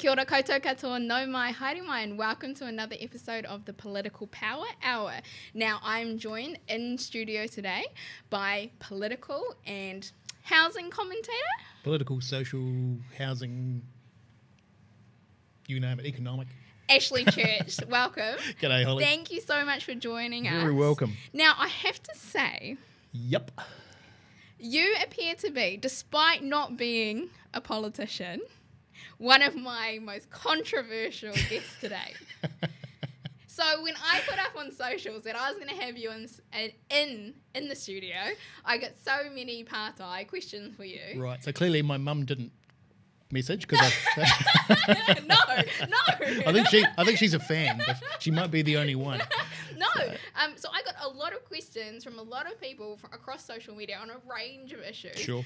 Kia ora koutou katoa, no mai, haere mai, and welcome to another episode of the Political Power Hour. Now, I'm joined in studio today by political and housing commentator. Political, social, housing, you name it, economic. Ashley Church, welcome. G'day, Holly. Thank you so much for joining us. Very welcome. Now, I have to say, Yep. you appear to be, despite not being a politician, one of my most controversial guests today. So when I put up on socials that I was going to have you in the studio, I got so many part-eye questions for you. Right, so clearly my mum didn't message because No. I think she's a fan, but she might be the only one. No. So I got a lot of questions from a lot of people across social media on a range of issues. Sure.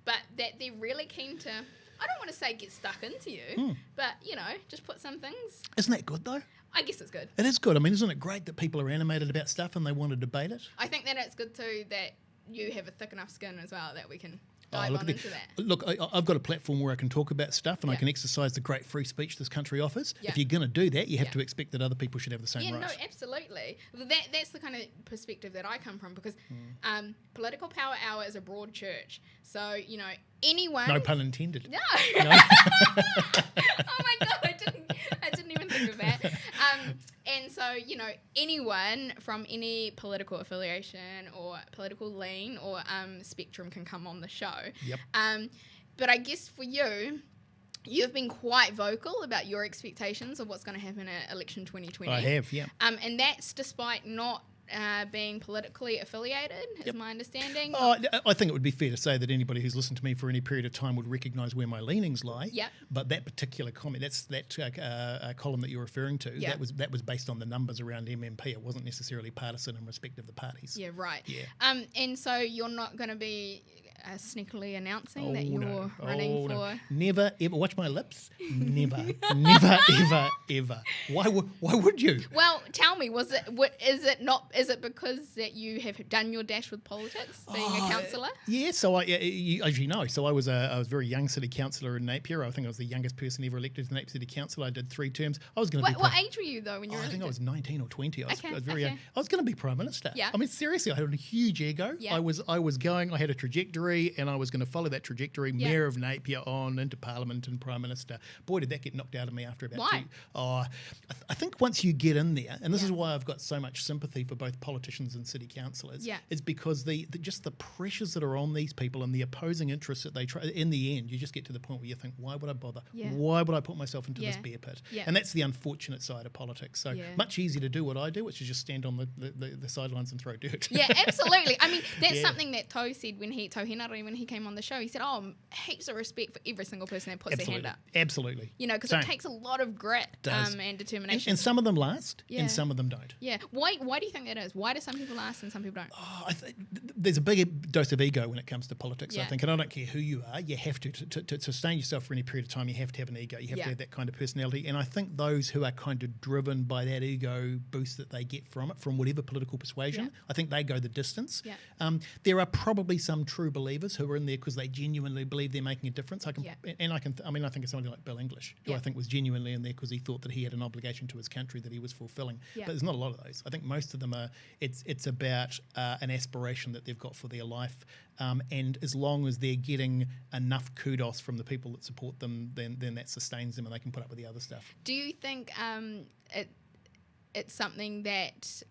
But that they're really keen to, I don't want to say get stuck into you, but, you know, just put some things. Isn't that good though? I guess it's good. It is good. I mean, isn't it great that people are animated about stuff and they want to debate it? I think that it's good too that you have a thick enough skin as well that we can dive on into that. Look, I've got a platform where I can talk about stuff and I can exercise the great free speech this country offers. If you're going to do that, you have to expect that other people should have the same rights. Yeah, no, absolutely. That's the kind of perspective that I come from because Political Power Hour is a broad church. So, you know, anyone... No pun intended. No. Oh my God, I didn't even think of that. And so, you know, anyone from any political affiliation or political lean or spectrum can come on the show. Yep. But I guess for you, you've been quite vocal about your expectations of what's going to happen at election 2020. I have, yeah. And that's despite not being politically affiliated, is my understanding. I think it would be fair to say that anybody who's listened to me for any period of time would recognise where my leanings lie. Yep. But that particular comment, that column that you're referring to, that was based on the numbers around MMP. It wasn't necessarily partisan in respect of the parties. Yeah, right. Yeah. And so you're not going to be sneakily announcing that you're running for... No. Never, ever. Watch my lips. Never, never, ever, ever. Why would you? Well, tell me, is it because that you have done your dash with politics, being a councillor? Yeah, so as you know, I was a very young city councillor in Napier. I think I was the youngest person ever elected to the Napier City Council. I did 3 terms. I was going to be... What age were you, though, when you were I think I was 19 or 20. I was very okay. young. I was going to be Prime Minister. Yeah. I mean, seriously, I had a huge ego. Yeah. I was going, I had a trajectory, and I was going to follow that trajectory, Mayor of Napier on into Parliament and Prime Minister. Boy, did that get knocked out of me after about Why? I think once you get in there, and this is why I've got so much sympathy for both politicians and city councillors, is because just the pressures that are on these people and the opposing interests that they try, in the end, you just get to the point where you think, why would I bother? Yeah. Why would I put myself into this bear pit? Yeah. And that's the unfortunate side of politics. So much easier to do what I do, which is just stand on the sidelines and throw dirt. Yeah, absolutely. I mean, that's something that Tau said when he came on the show. He said, heaps of respect for every single person that puts their hand up. Absolutely. You know, because it takes a lot of grit and determination. And some of them last and some of them don't. Yeah. Why do you think that is? Why do some people last and some people don't? There's a big dose of ego when it comes to politics, I think. And I don't care who you are. You have to sustain yourself for any period of time, you have to have an ego. You have to have that kind of personality. And I think those who are kind of driven by that ego boost that they get from it, from whatever political persuasion, I think they go the distance. Yeah. There are probably some true believers believers who are in there because they genuinely believe they're making a difference. I think of somebody like Bill English, who I think was genuinely in there because he thought that he had an obligation to his country that he was fulfilling. But there's not a lot of those. I think most of them are. It's about an aspiration that they've got for their life, and as long as they're getting enough kudos from the people that support them, then that sustains them, and they can put up with the other stuff. Do you think it's something that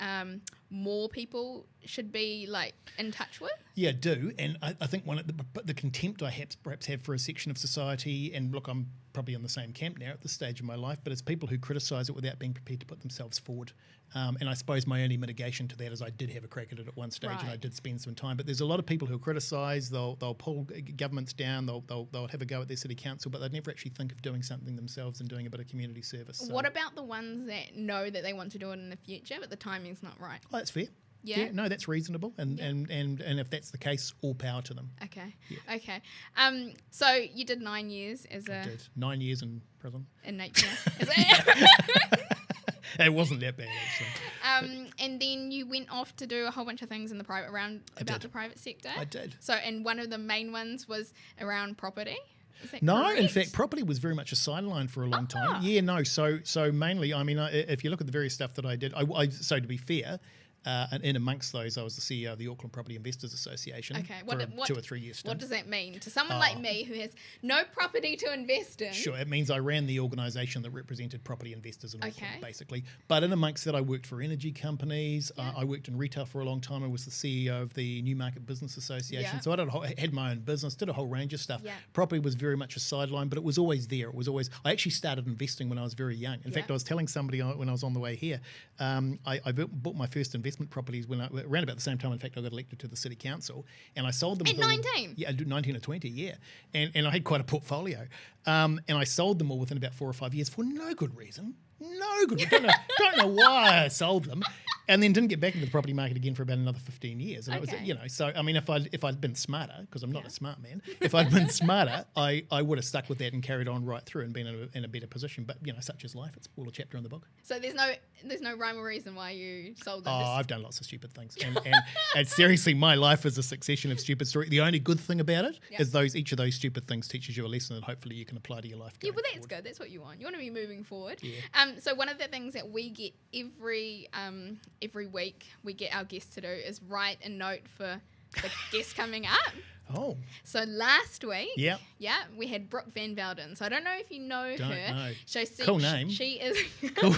more people should be like in touch with? Yeah, do. And I think one of the contempt I perhaps have for a section of society, and look, I'm probably in the same camp now at this stage of my life, but it's people who criticise it without being prepared to put themselves forward. And I suppose my only mitigation to that is I did have a crack at it at one stage, and I did spend some time. But there's a lot of people who criticise. They'll pull governments down. They'll have a go at their city council, but they'd never actually think of doing something themselves and doing a bit of community service. So. What about the ones that know that they want to do it in the future, but the timing's not right? Oh, that's fair. Yeah. No, that's reasonable, and if that's the case, all power to them. Okay. Yeah. Okay. So you did 9 years as I did 9 years in prison. In nature. It wasn't that bad, actually. And then you went off to do a whole bunch of things in the private the private sector. I did. So, and one of the main ones was around property. Is that no, correct? In fact, property was very much a sideline for a long time. Yeah, no. So mainly, I mean, if you look at the various stuff that I did, so to be fair. And in amongst those, I was the CEO of the Auckland Property Investors Association for a 2 or 3 year stint. What does that mean to someone like me who has no property to invest in? Sure, it means I ran the organisation that represented property investors in Auckland, basically. But in amongst that, I worked for energy companies. I worked in retail for a long time. I was the CEO of the Newmarket Business Association. So I had my own business, did a whole range of stuff. Property was very much a sideline, but it was always there. It was always. I actually started investing when I was very young. In fact, I was telling somebody when I was on the way here, I bought my first investment properties around about the same time. In fact, I got elected to the city council, and I sold them at 19. Yeah, 19 or 20. Yeah, and I had quite a portfolio, and I sold them all within about 4 or 5 years for no good reason. No good. Don't know why I sold them, and then didn't get back into the property market again for about another 15 years. And it was, so I mean, if I'd been smarter, because I'm not a smart man, if I'd been smarter, I would have stuck with that and carried on right through and been in a better position. But such is life. It's all a chapter in the book. So there's no rhyme or reason why you sold them. Oh, I've done lots of stupid things, and seriously, my life is a succession of stupid stories. The only good thing about it is each of those stupid things teaches you a lesson that hopefully you can apply to your life. Yeah, well, that's good. That's what you want. You want to be moving forward. Yeah. So one of the things that we get every week, we get our guests to do is write a note for the guest coming up. Oh. So last week, yeah, we had Brooke Van Velden. So I don't know if you know don't her. Know. Cool name. She is. Cool.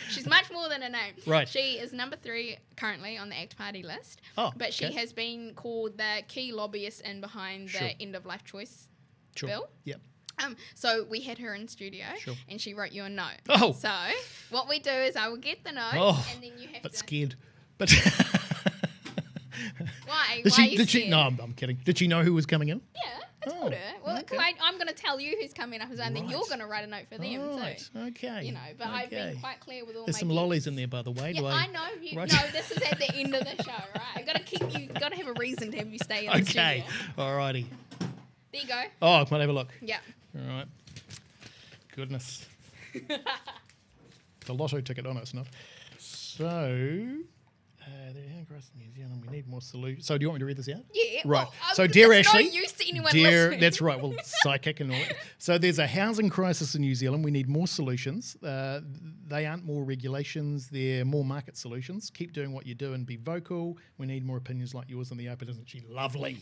She's much more than a name. Right. She is number 3 currently on the ACT Party list. Oh, but she has been called the key lobbyist in behind the end of life choice bill. Yep. So we had her in studio, and she wrote you a note. Oh. So what we do is I will get the note, and then you have but to... scared. But Why? Did she? No, I'm kidding. Did she know who was coming in? Yeah, I told her. Well, okay. I'm going to tell you who's coming up, and then you're going to write a note for them too. Okay. But I've been quite clear with all There's my some guests. lollies in there, by the way. Yeah, I know. Right. No, this is at the end of the show, right? I've got to keep you. Got to have a reason to have you stay in the studio. Okay. Alrighty. There you go. Oh, I might have a look. Yeah. All right. Goodness. The lotto ticket on it's not. So, across New Zealand, we need more solutions. So, do you want me to read this out? Yeah. Right. Well, so, dear Ashley. No use to anyone listening. That's right. Well, psychic and all that. So, there's a housing crisis in New Zealand. We need more solutions. They aren't more regulations. They're more market solutions. Keep doing what you do and be vocal. We need more opinions like yours in the open. Isn't she lovely?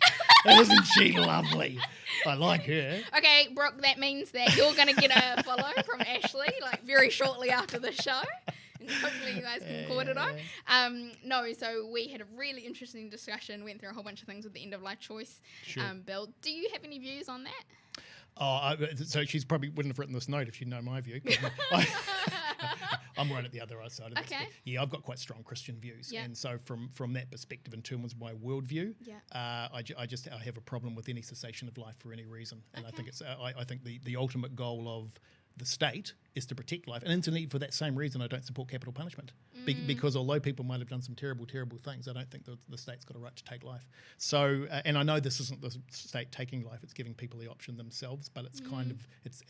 Isn't she lovely? I like her. Okay, Brooke, that means that you're going to get a follow from Ashley very shortly after the show. And hopefully you guys can record it on. No, so we had a really interesting discussion, went through a whole bunch of things with the end of life choice bill. Do you have any views on that? Oh, so she's probably wouldn't have written this note if she'd known my view. I'm right at the other side of this. Okay. Yeah, I've got quite strong Christian views, and so from that perspective, in terms of my worldview, I have a problem with any cessation of life for any reason, and I think it's I think the ultimate goal of the state is to protect life. And incidentally, for that same reason, I don't support capital punishment. Because although people might have done some terrible, terrible things, I don't think the state's got a right to take life. So, and I know this isn't the state taking life, it's giving people the option themselves, but it's kind of, it's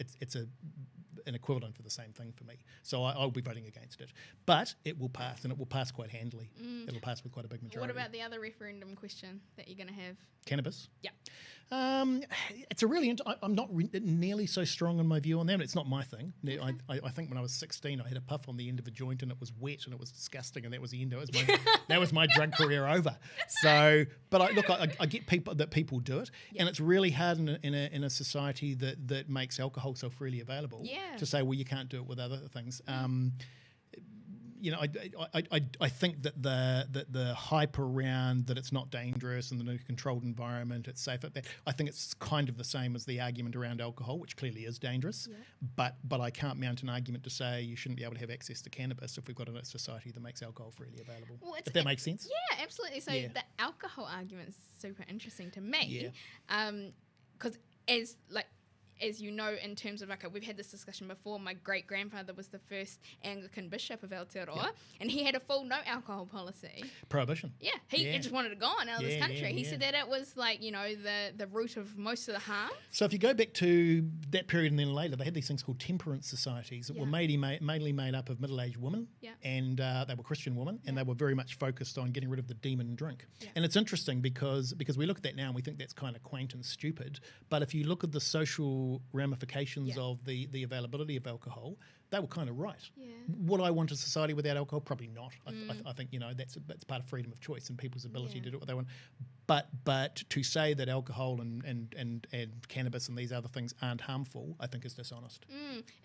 an equivalent for the same thing for me. So I'll be voting against it. But it will pass, and it will pass quite handily. It'll pass with quite a big majority. What about the other referendum question that you're going to have? Cannabis? Yeah. It's a really, I'm not nearly so strong on my view on that. It's not my thing. Okay. I think when I was 16, I had a puff on the end of a joint and it was wet and it was disgusting, and that was the end. That was my drug career over. So, but I get people do it, and it's really hard in a society that makes alcohol so freely available to say, well, you can't do it with other things. I think that the hype around that it's not dangerous and in a controlled environment, it's safe. I think it's kind of the same as the argument around alcohol, which clearly is dangerous. Yeah. But I can't mount an argument to say you shouldn't be able to have access to cannabis if we've got a society that makes alcohol freely available. Well, if that makes sense. Yeah, absolutely. So the alcohol argument is super interesting to me. Yeah. Because as you know, in terms of, we've had this discussion before, my great-grandfather was the first Anglican bishop of Aotearoa, and he had a full no-alcohol policy. Prohibition. Yeah, he just wanted it gone out of this country. He said that it was the root of most of the harm. So if you go back to that period and then later, they had these things called temperance societies that were mainly made up of middle-aged women, and they were Christian women, and they were very much focused on getting rid of the demon drink. Yeah. And it's interesting because we look at that now and we think that's kind of quaint and stupid, but if you look at the social ramifications of the availability of alcohol, they were kind of right. Yeah. Would I want a society without alcohol? Probably not. I think that's part of freedom of choice and people's ability to do what they want. But to say that alcohol and cannabis and these other things aren't harmful, I think is dishonest.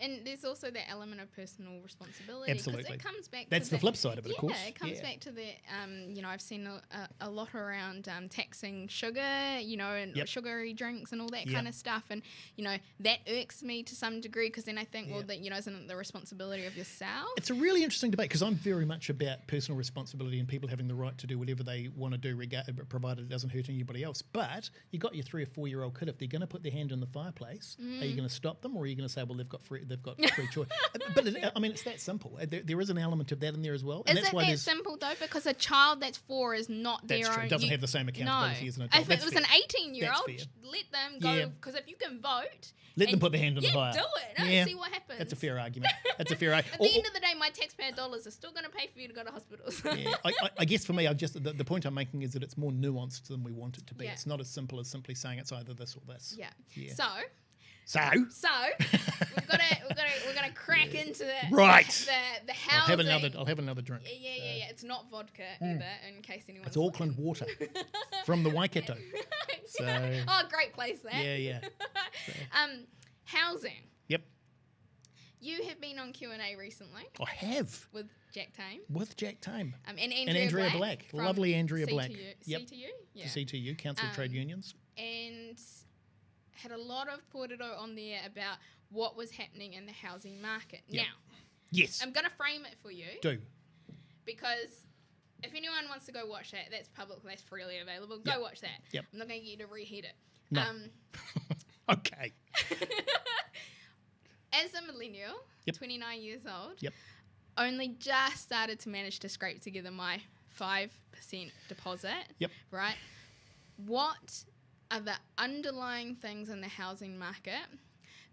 And there's also that element of personal responsibility. Absolutely. It comes back that's the flip side of it, of course. Yeah, it comes back to the, I've seen a lot around taxing sugar, and sugary drinks and all that kind of stuff. And, that irks me to some degree, because then I think, well, that, isn't it the responsibility of yourself? It's a really interesting debate, because I'm very much about personal responsibility and people having the right to do whatever they want to do, provided it doesn't hurt anybody else. But you got your 3 or 4 year old kid, if they're going to put their hand in the fireplace, are you going to stop them, or are you going to say, well, they've got free choice? But it's that simple. There is an element of that in there as well. And is it that simple though? Because a child that's 4 is not their own. It doesn't have the same accountability as an adult. If it was an 18-year-old, let them go. Because if you can vote, let them put their hand in the fire. Do it. And see what happens. That's a fair argument. At the end of the day, my taxpayer dollars are still going to pay for you to go to hospitals. I guess for me, the point I'm making is that it's more nuanced than we want it to be. It's not as simple as simply saying it's either this or this. Yeah. So we're gonna crack into the the housing. I'll have another drink. Yeah. It's not vodka either, in case anyone's. It's Auckland water from the Waikato. Great place that. Yeah. Housing. Yep. You have been on Q&A recently. I have. With Jack Tame. And Andrea Black. Lovely Andrea Black. Yep. CTU? Yeah. CTU, Council of Trade Unions. And had a lot of kōrero on there about what was happening in the housing market. Yep. Now, yes, I'm going to frame it for you. Do. Because if anyone wants to go watch that, that's public, that's freely available. Go watch that. Yep. I'm not going to get you to reheat it. No. Okay. As a millennial, 29 years old, yep, only just started to manage to scrape together my 5% deposit. Yep. Right? What are the underlying things in the housing market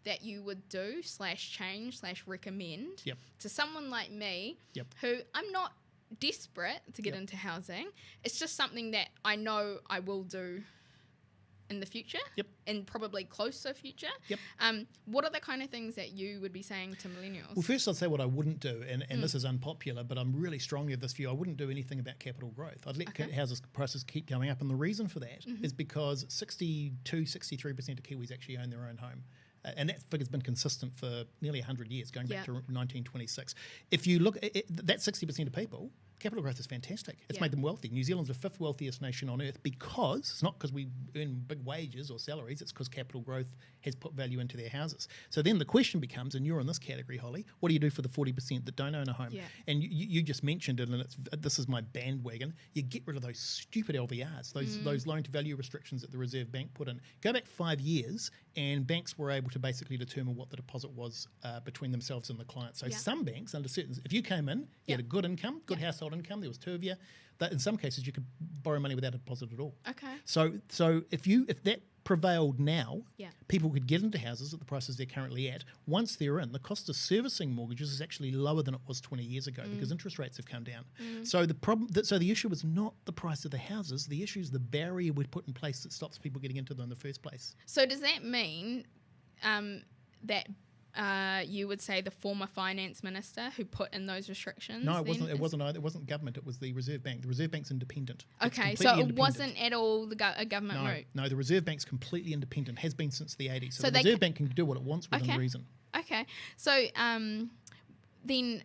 that you would do /change /recommend to someone like me who I'm not desperate to get into housing. It's just something that I know I will do in the future and probably closer future. What are the kind of things that you would be saying to millennials? Well, first I'd say what I wouldn't do, and this is unpopular, but I'm really strongly of this view. I wouldn't do anything about capital growth. I'd let house prices keep going up, and the reason for that is because 63% of Kiwis actually own their own home. And that figure's been consistent for nearly 100 years, going back to 1926. If you look at that 60% of people, Capital growth is fantastic. It's made them wealthy. New Zealand's the 5th wealthiest nation on earth because, it's not because we earn big wages or salaries, it's because capital growth has put value into their houses. So then the question becomes, and you're in this category, Holly, what do you do for the 40% that don't own a home? Yeah. And you just mentioned it, and this is my bandwagon. You get rid of those stupid LVRs, those loan-to-value restrictions that the Reserve Bank put in. Go back 5 years, and banks were able to basically determine what the deposit was between themselves and the client. So some banks, under certain, if you came in, you had a good income, good household income, there was 2 of you, that in some cases you could borrow money without a deposit at all. Okay. So if that prevailed now, people could get into houses at the prices they're currently at. Once they're in, the cost of servicing mortgages is actually lower than it was 20 years ago because interest rates have come down. So the issue is not the price of the houses. The issue is the barrier we put in place that stops people getting into them in the first place. So does that mean that you would say the former finance minister who put in those restrictions? No, it wasn't government. It was the Reserve Bank. The Reserve Bank's independent. Okay, so it wasn't at all a government route. No, the Reserve Bank's completely independent. Has been since the 80s. So the Reserve Bank can do what it wants within reason. Okay, so then.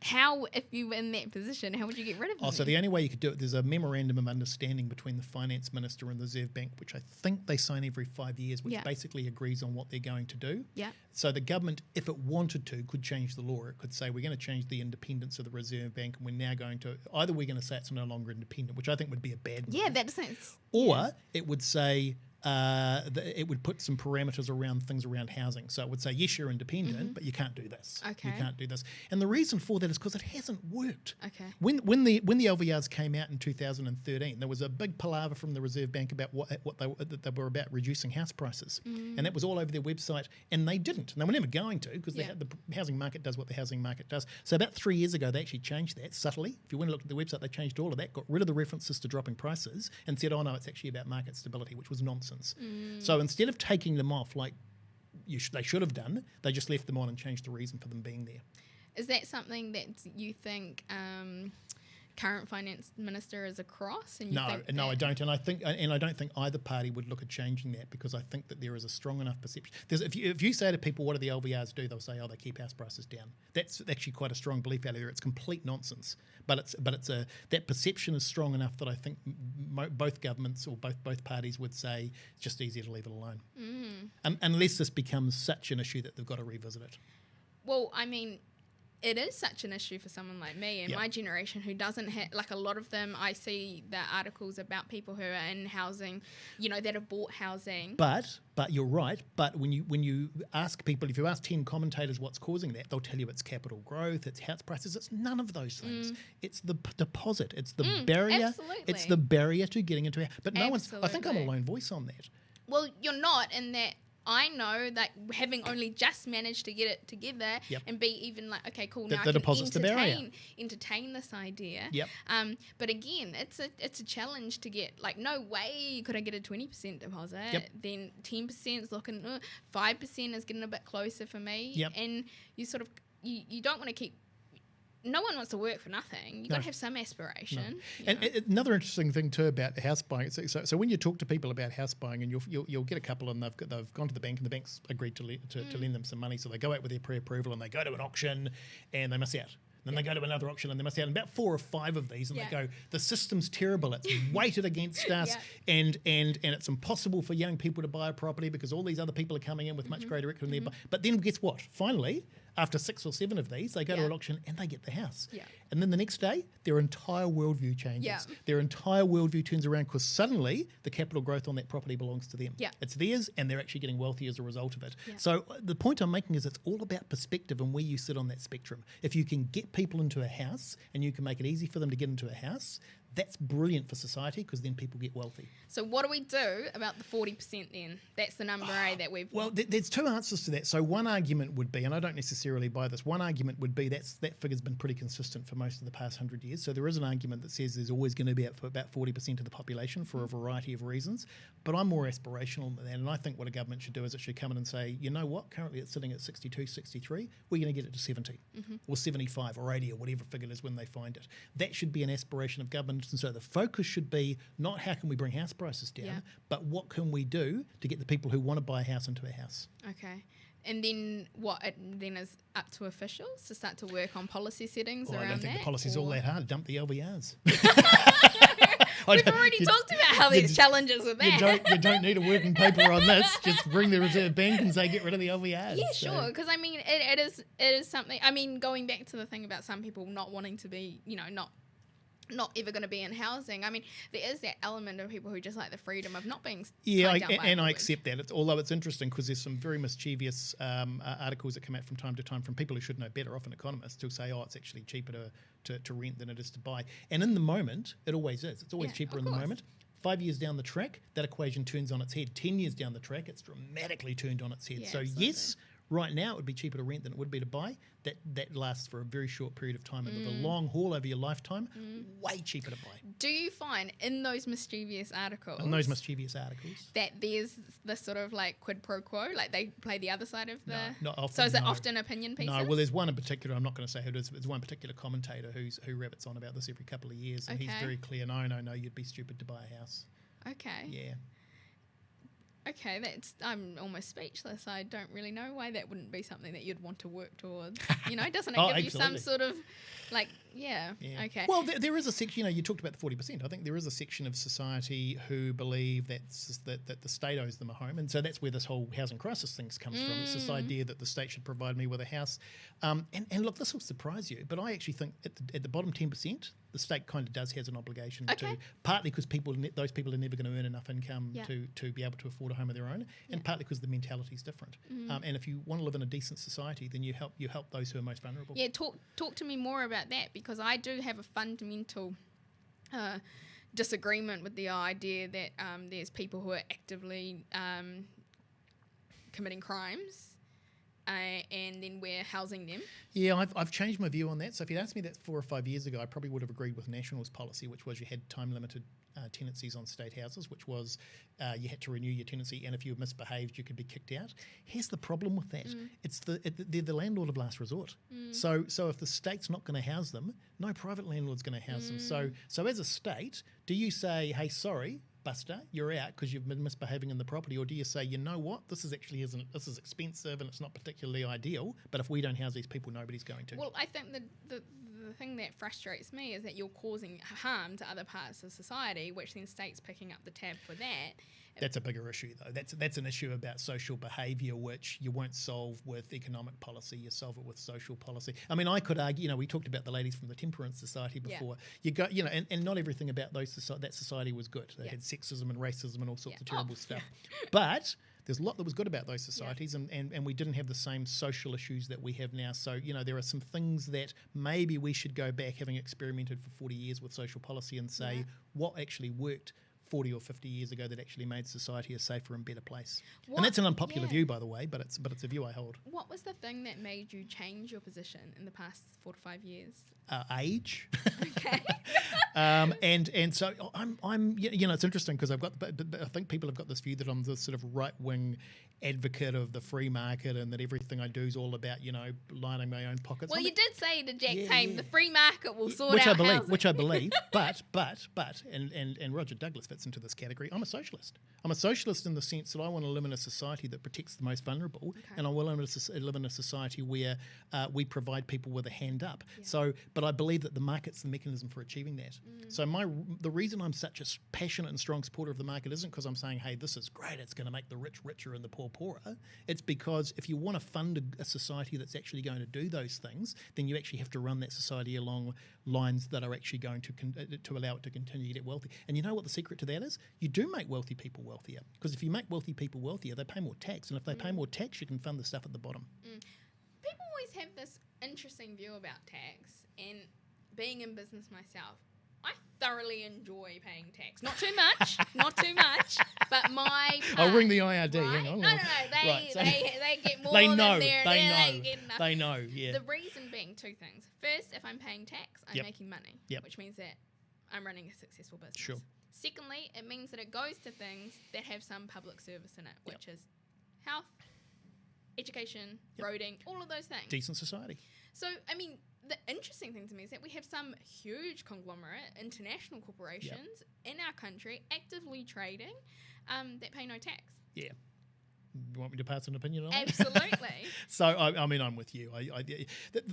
How, if you were in that position, how would you get rid of them? So the only way you could do it, there's a memorandum of understanding between the finance minister and the Reserve Bank, which I think they sign every 5 years, which basically agrees on what they're going to do. Yeah. So the government, if it wanted to, could change the law. It could say we're going to change the independence of the Reserve Bank, and we're now going to either we're going to say it's no longer independent, which I think would be a bad move. Yeah, that sense. Or it would say. It would put some parameters around things around housing. So it would say, yes, you're independent, but you can't do this. Okay. You can't do this. And the reason for that is because it hasn't worked. Okay. When the LVRs came out in 2013, there was a big palaver from the Reserve Bank about what they were about reducing house prices. And that was all over their website. And they didn't. And they were never going to because the housing market does what the housing market does. So about 3 years ago, they actually changed that subtly. If you went and looked at the website, they changed all of that, got rid of the references to dropping prices and said, oh, no, it's actually about market stability, which was nonsense. So instead of taking them off like they should have done, they just left them on and changed the reason for them being there. Is that something that you think current finance minister is across? And no, I don't, and I don't think either party would look at changing that because I think that there is a strong enough perception. If you say to people, what do the LVRs do? They'll say, oh, they keep house prices down. That's actually quite a strong belief out there. It's complete nonsense, but that perception is strong enough that I think both governments or both parties would say it's just easier to leave it alone, unless this becomes such an issue that they've got to revisit it. Well, I mean, it is such an issue for someone like me and my generation who doesn't have, like a lot of them, I see the articles about people who are in housing, that have bought housing. But you're right. But when you ask people, if you ask 10 commentators what's causing that, they'll tell you it's capital growth, it's house prices, it's none of those things. It's the deposit, it's the barrier. Absolutely. It's the barrier to getting into it. But no one's, I think I'm a lone voice on that. Well, you're not in that. I know that having only just managed to get it together and be even like, okay, cool, now I can entertain this idea. Yep. But again, it's a challenge to get, like, no way could I get a 20% deposit. Yep. Then 10% is looking, 5% is getting a bit closer for me. Yep. And you sort of, you don't want to keep, no one wants to work for nothing. You've got to have some aspiration. No. And another interesting thing too about house buying. So when you talk to people about house buying, and you'll get a couple, and they've gone to the bank, and the bank's agreed to lend them some money. So they go out with their pre-approval, and they go to an auction, and they miss out. Then they go to another auction and they miss out. And about 4 or 5 of these, and they go, the system's terrible. It's weighted against us, and it's impossible for young people to buy a property because all these other people are coming in with much greater equity. But then guess what? Finally, after 6 or 7 of these, they go to an auction and they get the house. Yeah. And then the next day, their entire worldview changes. Yeah. Their entire worldview turns around because suddenly the capital growth on that property belongs to them. Yeah. It's theirs, and they're actually getting wealthy as a result of it. Yeah. So the point I'm making is it's all about perspective and where you sit on that spectrum. If you can get people into a house and you can make it easy for them to get into a house, that's brilliant for society because then people get wealthy. So what do we do about the 40% then? That's the number that we've... Well, there's 2 answers to that. So one argument would be, and I don't necessarily buy this, one argument would be that figure's been pretty consistent for most of the past 100 years. So there is an argument that says there's always going to be about 40% of the population for a variety of reasons. But I'm more aspirational than that. And I think what a government should do is it should come in and say, you know what, currently it's sitting at 62, 63, we're going to get it to 70 or 75 or 80 or whatever figure it is when they find it. That should be an aspiration of government. And so the focus should be not how can we bring house prices down, but what can we do to get the people who want to buy a house into a house. Okay. And then what? It then is up to officials to start to work on policy settings around that? I don't think the policy's all that hard. Dump the LVRs. We've already talked about how there's challenges with that. You don't need a working paper on this. Just bring the Reserve Bank and say get rid of the LVRs. Yeah, sure. Because I mean, it is something. I mean, going back to the thing about some people not wanting to be, not ever going to be in housing. I mean, there is that element of people who just like the freedom of not being tied down by I accept that. Although it's interesting because there's some very mischievous articles that come out from time to time from people who should know better, often economists, who say, it's actually cheaper to rent than it is to buy. And in the moment, it always is. It's always cheaper in the moment. 5 years down the track, that equation turns on its head. 10 years down the track, it's dramatically turned on its head. Yeah, so absolutely. Yes, right now it would be cheaper to rent than it would be to buy. That lasts for a very short period of time. And with a long haul over your lifetime, way cheaper to buy. Do you find in those mischievous articles that there's this sort of like quid pro quo, like they play the other side of the... not often, so is it often opinion pieces? No, well there's one in particular, I'm not going to say who it is, but there's one particular commentator who rabbits on about this every couple of years, and he's very clear, no, you'd be stupid to buy a house. Okay. Yeah. Okay, I'm almost speechless. I don't really know why that wouldn't be something that you'd want to work towards. Doesn't it give you some sort of, okay. Well, there is a section, you talked about the 40%. I think there is a section of society who believe that the state owes them a home. And so that's where this whole housing crisis thing comes from. It's this idea that the state should provide me with a house. And look, this will surprise you, but I actually think at the bottom 10%, the state kind of does has an obligation to, partly because those people are never going to earn enough income to be able to afford a home of their own, and partly because the mentality is different. And if you want to live in a decent society, then you help those who are most vulnerable. Yeah, talk to me more about that, because I do have a fundamental disagreement with the idea that there's people who are actively committing crimes. And then we're housing them. Yeah, I've changed my view on that. So if you'd asked me that 4 or 5 years ago, I probably would have agreed with National's policy, which was you had time-limited tenancies on state houses, which was you had to renew your tenancy, and if you misbehaved, you could be kicked out. Here's the problem with that. They're the landlord of last resort. So if the state's not going to house them, no private landlord's going to house them. So as a state, do you say, hey, sorry, Buster, you're out because you've been misbehaving in the property, or do you say, you know what, this is expensive and it's not particularly ideal, but if we don't house these people, nobody's going to? Well, I think the thing that frustrates me is that you're causing harm to other parts of society, which then state's picking up the tab for that. That's a bigger issue, though. That's an issue about social behaviour, which you won't solve with economic policy. You solve it with social policy. I mean, I could argue. We talked about the ladies from the Temperance Society before. You go, and not everything about that society was good. They had sexism and racism and all sorts of terrible stuff. But there's a lot that was good about those societies, and we didn't have the same social issues that we have now. So, there are some things that maybe we should go back, having experimented for 40 years with social policy, and say what actually worked 40 or 50 years ago that actually made society a safer and better place. And that's an unpopular view, by the way, but it's a view I hold. What was the thing that made you change your position in the past 4 to 5 years? Age. Okay. And so I'm it's interesting because I think people have got this view that I'm the sort of right-wing advocate of the free market, and that everything I do is all about lining my own pockets. Well, you did say to Jack Tame, the free market will sort out housing. Which I believe, but and Roger Douglas fits into this category. I'm a socialist. I'm a socialist in the sense that I want to live in a society that protects the most vulnerable, and I will live in a society where we provide people with a hand up. So, but I believe that the market's the mechanism for achieving that. So the reason I'm such a passionate and strong supporter of the market isn't because I'm saying, hey, this is great, it's going to make the rich richer and the poor poorer. It's because if you want to fund a society that's actually going to do those things, then you actually have to run that society along lines that are actually going to allow it to continue to get wealthy. And you know what the secret to that is? You do make wealthy people wealthier, because if you make wealthy people wealthier, they pay more tax, and if they pay more tax, you can fund the stuff at the bottom. People always have this interesting view about tax, and being in business myself, I thoroughly enjoy paying tax. Not too much, but my part, I'll ring the IRD. Right? Hang on. No. They get more they than know. they They get enough. They know. Yeah. The reason being two things. First, if I'm paying tax, I'm making money, Yep. which means that I'm running a successful business. Sure. Secondly, it means that it goes to things that have some public service in it, which is health, education, roading, all of those things. Decent society. So, I mean, the interesting thing to me is that we have some huge conglomerate, international corporations in our country actively trading that pay no tax. Yeah. You want me to pass an opinion on that? Absolutely. So, I mean, I'm with you.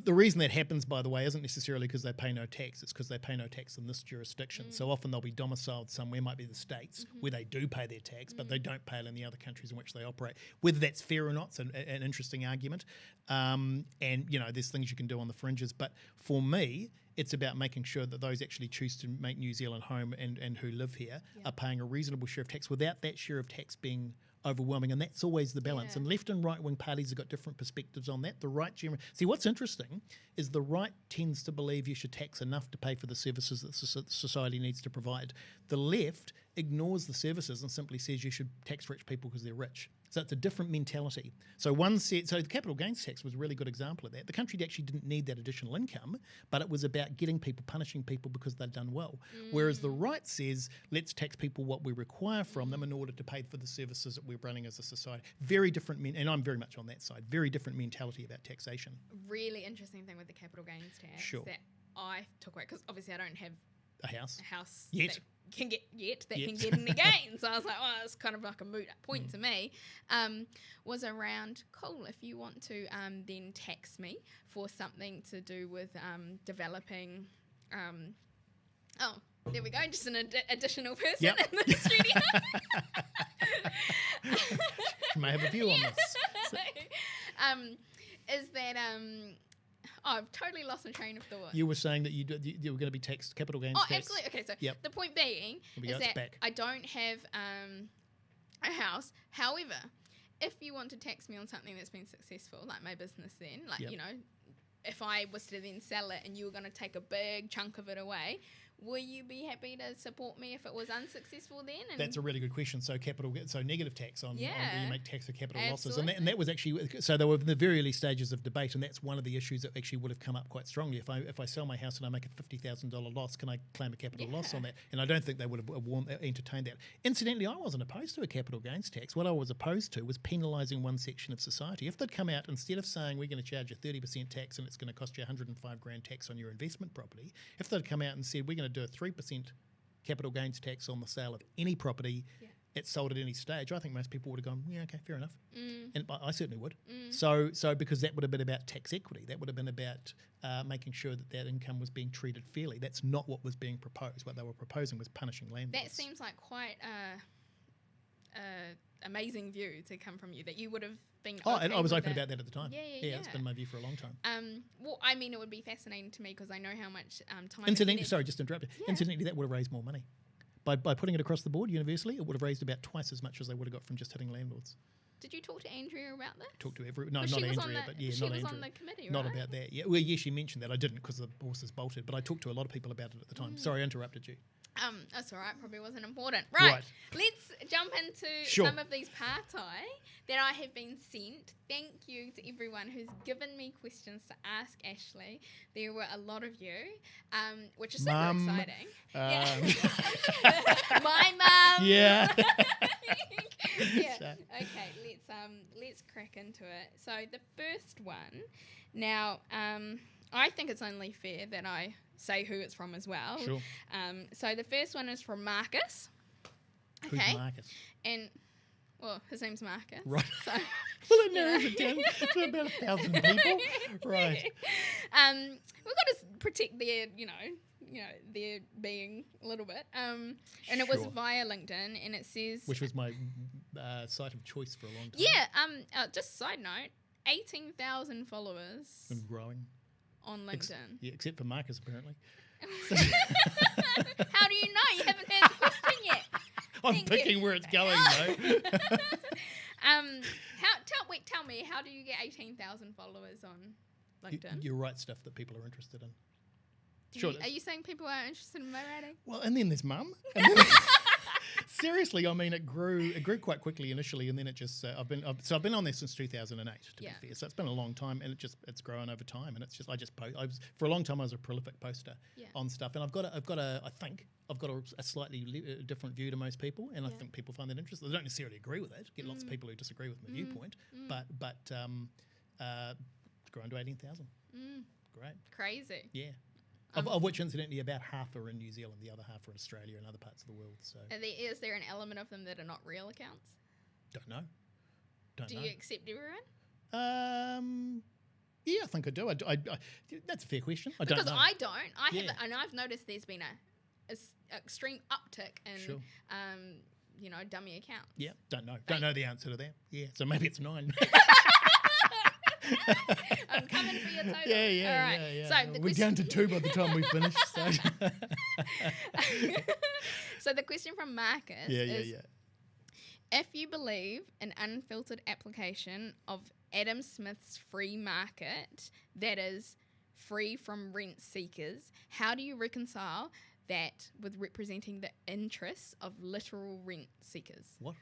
The reason that happens, by the way, isn't necessarily because they pay no tax. It's because they pay no tax in this jurisdiction. So often they'll be domiciled somewhere, might be the States, where they do pay their tax, but they don't pay it in the other countries in which they operate. Whether that's fair or not, it's an interesting argument. And, there's things you can do on the fringes. But for me, it's about making sure that those actually choose to make New Zealand home and who live here are paying a reasonable share of tax without that share of tax being overwhelming, and that's always the balance. And left and right wing parties have got different perspectives on that. The right see, what's interesting is the right tends to believe you should tax enough to pay for the services that society needs to provide. The left ignores the services and simply says you should tax rich people because they're rich. So it's a different mentality. So the capital gains tax was a really good example of that. The country actually didn't need that additional income, but it was about punishing people because they'd done well. Whereas the right says, let's tax people what we require from them in order to pay for the services that we're running as a society. Very different, and I'm very much on that side, very different mentality about taxation. Really interesting thing with the capital gains tax that I took away, because obviously I don't have a house yet. Can get any gain. So I was like, it's kind of like a moot point to me. Was around, cool, if you want to then tax me for something to do with developing there we go, just an additional person in the studio. You may have a view on this. So. Is that I've totally lost my train of thought. You were saying that you were going to be taxed capital gains tax. Oh, absolutely. Okay, so the point being is that I don't have a house. However, if you want to tax me on something that's been successful, like my business then, if I was to then sell it and you were going to take a big chunk of it away, will you be happy to support me if it was unsuccessful then? And that's a really good question. So negative tax on where you make tax for capital losses, and that was actually, so they were in the very early stages of debate, and that's one of the issues that actually would have come up quite strongly. If I sell my house and I make a $50,000 loss, can I claim a capital loss on that? And I don't think they would have entertained that. Incidentally, I wasn't opposed to a capital gains tax. What I was opposed to was penalising one section of society. If they'd come out, instead of saying we're going to charge you 30% tax and it's going to cost you $105,000 tax on your investment property, if they'd come out and said we're going to do a 3% capital gains tax on the sale of any property it's sold at any stage, I think most people would have gone, yeah, okay, fair enough. And I certainly would. So because that would have been about tax equity. That would have been about making sure that income was being treated fairly. That's not what was being proposed. What they were proposing was punishing landlords. That seems like quite amazing view to come from you, that you would have been and I was open about that at the time. Yeah, it's been my view for a long time. Well, I mean, it would be fascinating to me because I know how much time... Incidentally, sorry, just to interrupt you. Yeah. Incidentally, that would have raised more money. By putting it across the board universally, it would have raised about twice as much as they would have got from just hitting landlords. Did you talk to Andrea about this? Talk to everyone. No, not Andrea, but yeah, not Andrea. She was on the committee, right? Not about that. Yeah, well, yeah, she mentioned that. I didn't because the horses bolted, but I talked to a lot of people about it at the time. Sorry, I interrupted you. That's all right. Probably wasn't important. Right. Let's jump into some of these partai that I have been sent. Thank you to everyone who's given me questions to ask Ashley. There were a lot of you, which is super exciting. My mum. Yeah. Yeah. Okay. Let's crack into it. So the first one. Now, I think it's only fair that I say who it's from as well. Sure. So the first one is from Marcus. Who's Marcus? And, well, his name's Marcus. Right. So, well, it narrows it down to about 1,000 people. Right. We've got to protect their, their being a little bit. And it was via LinkedIn, and it says... Which was my site of choice for a long time. Yeah. Just side note, 18,000 followers. And growing. On LinkedIn. Except for Marcus, apparently. How do you know? You haven't heard the question yet. I'm picking where it's going, though. Tell me, how do you get 18,000 followers on LinkedIn? You write stuff that people are interested in. Are you saying people are interested in my writing? Well, and then there's Mum. Seriously, I mean, it grew quite quickly initially, and then it just I've been on this since 2008 to be fair. So it's been a long time, and it's grown over time, and it's just for a long time I was a prolific poster on stuff, and I've got a slightly different view to most people, and I think people find that interesting. They don't necessarily agree with it. Get lots of people who disagree with my viewpoint, but it's grown to 18,000. Great, crazy, yeah. Of which, incidentally, about half are in New Zealand, the other half are in Australia and other parts of the world. So, is there an element of them that are not real accounts? Don't know. don't know. Do you accept everyone? Yeah, I think I do. That's a fair question. I because don't know. I don't. And I've noticed there's been a extreme uptick in, dummy accounts. Yeah, don't know. Don't know the answer to that. Yeah, so maybe it's 9. I'm coming for your total. Yeah. All right. Yeah. So we're down to 2 by the time we finish. So, so the question from Marcus is, if you believe an unfiltered application of Adam Smith's free market that is free from rent seekers, how do you reconcile that with representing the interests of literal rent seekers? What?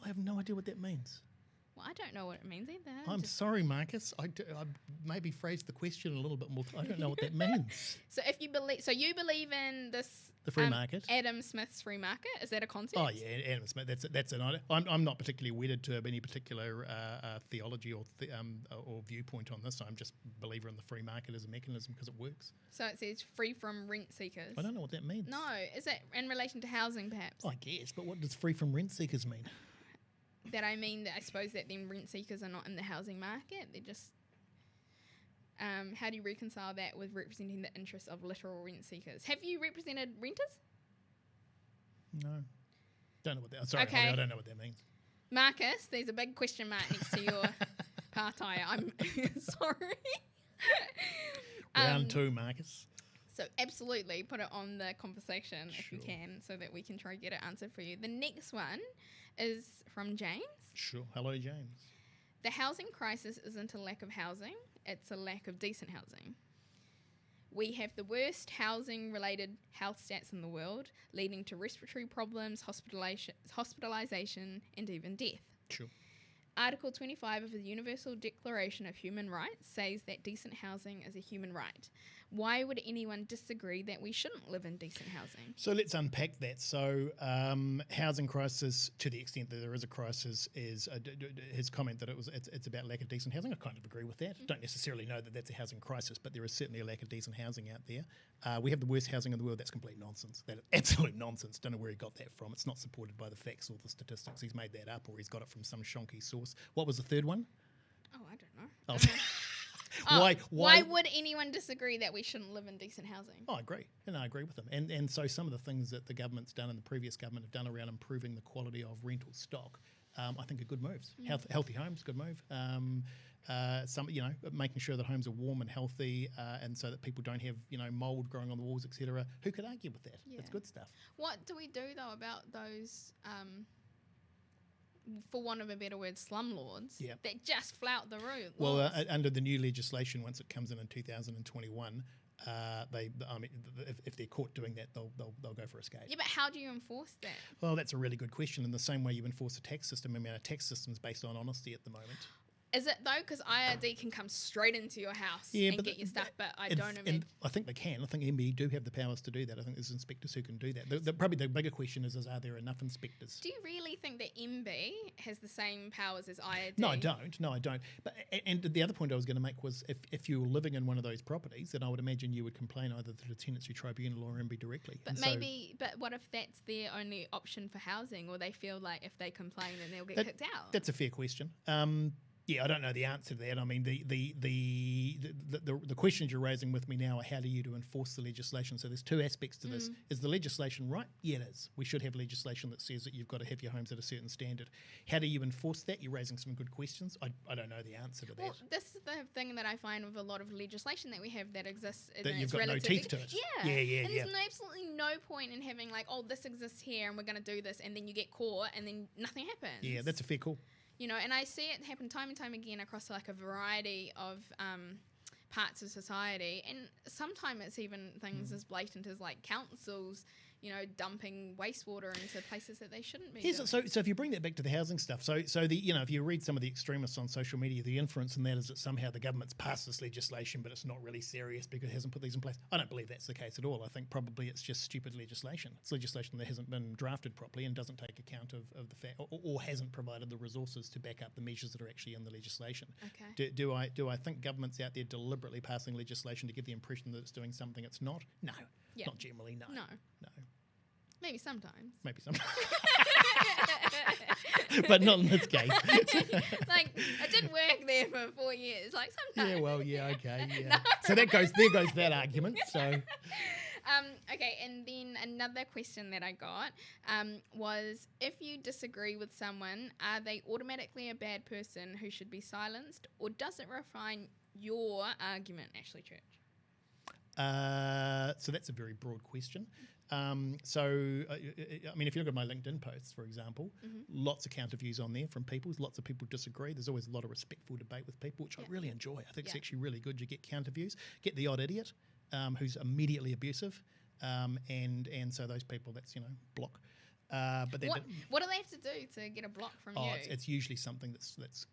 I have no idea what that means. Well, I don't know what it means either. I'm sorry, Marcus. I maybe phrased the question a little bit more. I don't know what that means. So you believe in this the free market, Adam Smith's free market. Is that a concept? Oh yeah, Adam Smith. That's an idea. I'm not particularly wedded to any particular theology or viewpoint on this. I'm just a believer in the free market as a mechanism because it works. So it says free from rent seekers. I don't know what that means. No, is it in relation to housing, perhaps? I guess, but what does free from rent seekers mean? That I suppose that then rent seekers are not in the housing market. They're just. How do you reconcile that with representing the interests of literal rent seekers? Have you represented renters? No. Don't know what that. Sorry, okay. I don't know what that means. Marcus, there's a big question mark next to your partai. I'm sorry. Round 2, Marcus. So absolutely put it on the conversation if you Sure. can, so that we can try to get it answered for you. The next one is from James. Sure. Hello, James. The housing crisis isn't a lack of housing, it's a lack of decent housing. We have the worst housing-related health stats in the world, leading to respiratory problems, hospitalisation, and even death. Sure. Article 25 of the Universal Declaration of Human Rights says that decent housing is a human right. Why would anyone disagree that we shouldn't live in decent housing? So let's unpack that. So housing crisis, to the extent that there is a crisis, is his comment that it's about lack of decent housing. I kind of agree with that. Mm-hmm. Don't necessarily know that that's a housing crisis, but there is certainly a lack of decent housing out there. We have the worst housing in the world. That's complete nonsense. That is absolute nonsense. Don't know where he got that from. It's not supported by the facts or the statistics. He's made that up, or he's got it from some shonky source. What was the third one? Oh, I don't know. Why Why would anyone disagree that we shouldn't live in decent housing? Oh, I agree. And I agree with them. And so some of the things that the government's done and the previous government have done around improving the quality of rental stock, I think are good moves. Healthy homes, good move. Making sure that homes are warm and healthy, and so that people don't have mold growing on the walls, etc. Who could argue with that? Yeah. It's good stuff. What do we do though about those? For want of a better word, slumlords that just flout the rules. Well, under the new legislation, once it comes in 2021, if they're caught doing that, they'll go for a skate. Yeah, but how do you enforce that? Well, that's a really good question. In the same way you enforce a tax system, I mean, a tax system is based on honesty at the moment. Is it though? Because IRD can come straight into your house and get your stuff, but I don't know. And I think they can. I think MBE do have the powers to do that. I think there's inspectors who can do that. Probably the bigger question is are there enough inspectors? Do you really think that MB has the same powers as IRD? No, I don't. But and the other point I was going to make was if you were living in one of those properties, then I would imagine you would complain either to the Tenancy Tribunal or MB directly. But but what if that's their only option for housing, or they feel like if they complain then they'll get kicked out? That's a fair question. Yeah, I don't know the answer to that. I mean, the questions you're raising with me now are how do you enforce the legislation? So there's two aspects to this. Is the legislation right? Yeah, it is. We should have legislation that says that you've got to have your homes at a certain standard. How do you enforce that? You're raising some good questions. I don't know the answer to that. Well, this is the thing that I find with a lot of legislation that we have that exists. That you've got no teeth to it. Yeah. And there's absolutely no point in having this exists here and we're going to do this, and then you get caught and then nothing happens. Yeah, that's a fair call. And I see it happen time and time again across a variety of parts of society, and sometimes it's even things as blatant as councils, dumping wastewater into places that they shouldn't be. So if you bring that back to the housing stuff, so if you read some of the extremists on social media, the inference in that is that somehow the government's passed this legislation, but it's not really serious because it hasn't put these in place. I don't believe that's the case at all. I think probably it's just stupid legislation. It's legislation that hasn't been drafted properly and doesn't take account of the fact, or hasn't provided the resources to back up the measures that are actually in the legislation. Okay. Do I think government's out there deliberately passing legislation to give the impression that it's doing something it's not? No. Yeah. Not generally. No. Maybe sometimes. Maybe sometimes. But not in this case. Like, I did work there for 4 years. Like, sometimes. Yeah, well, yeah, okay, yeah. No. So there goes that argument. So, okay, and then another question that I got was, if you disagree with someone, are they automatically a bad person who should be silenced, or does it refine your argument, Ashley Church? So that's a very broad question. I mean, if you look at my LinkedIn posts, for example, lots of counter views on there from people. Lots of people disagree. There's always a lot of respectful debate with people, which I really enjoy. I think it's actually really good. You get counter views, get the odd idiot who's immediately abusive, and so those people, that's block. But what do they have to do to get a block from you? It's usually something that's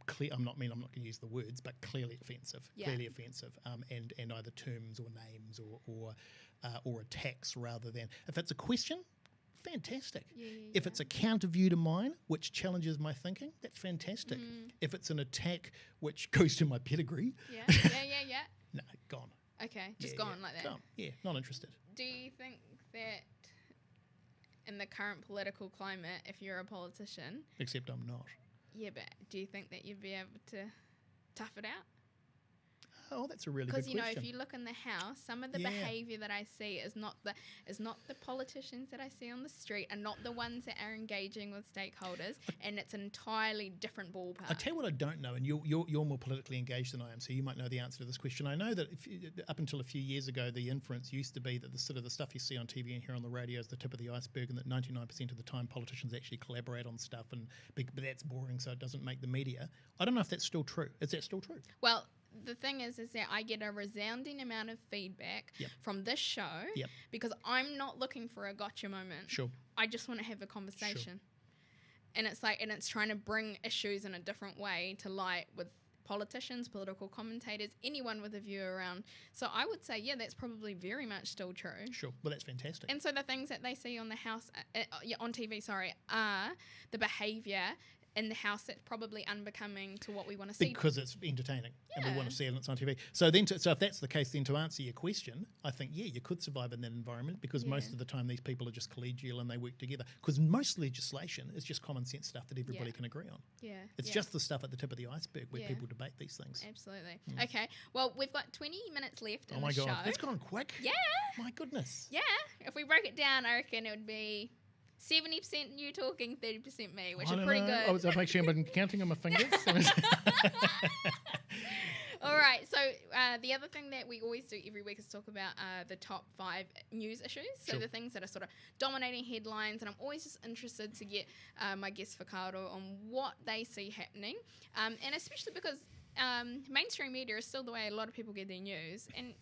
clear. I'm not going to use the words, but clearly offensive. Clearly offensive, and either terms or names or attacks rather than if it's a question. Fantastic. If it's a counter view to mine, which challenges my thinking, that's fantastic. If it's an attack which goes to my pedigree, no, gone. Okay, just gone like that. Gone. Yeah, not interested. Do you think that in the current political climate, if you're a politician... Except I'm not. Yeah, but do you think that you'd be able to tough it out? Oh, that's a really good question. Because, if you look in the House, some of the behaviour that I see is not the politicians that I see on the street, and not the ones that are engaging with stakeholders, and it's an entirely different ballpark. I tell you what I don't know, and you're more politically engaged than I am, so you might know the answer to this question. I know that up until a few years ago, the inference used to be that the sort of the stuff you see on TV and hear on the radio is the tip of the iceberg, and that 99% of the time politicians actually collaborate on stuff, but that's boring, so it doesn't make the media. I don't know if that's still true. Is that still true? Well, the thing is that I get a resounding amount of feedback from this show because I'm not looking for a gotcha moment. Sure. I just want to have a conversation. Sure. And it's trying to bring issues in a different way to light with politicians, political commentators, anyone with a view around. So I would say, that's probably very much still true. Sure. Well, that's fantastic. And so the things that they see on the House, on TV, are the behaviour in the House that's probably unbecoming to what we want to see. Because it's entertaining and we want to see it and it's on TV. So if that's the case, then to answer your question, I think, you could survive in that environment because most of the time these people are just collegial and they work together. Because most legislation is just common sense stuff that everybody can agree on. Yeah. It's just the stuff at the tip of the iceberg where people debate these things. Absolutely. Okay. Well, we've got 20 minutes left in the show. Oh my God. That's gone quick. Yeah. My goodness. Yeah. If we broke it down, I reckon it would be 70% you talking, 30% me, which is pretty good. I've actually been counting on my fingers. All right. So the other thing that we always do every week is talk about the top 5 news issues. So the things that are sort of dominating headlines. And I'm always just interested to get my guest Whakaaro on what they see happening. And especially because mainstream media is still the way a lot of people get their news. And,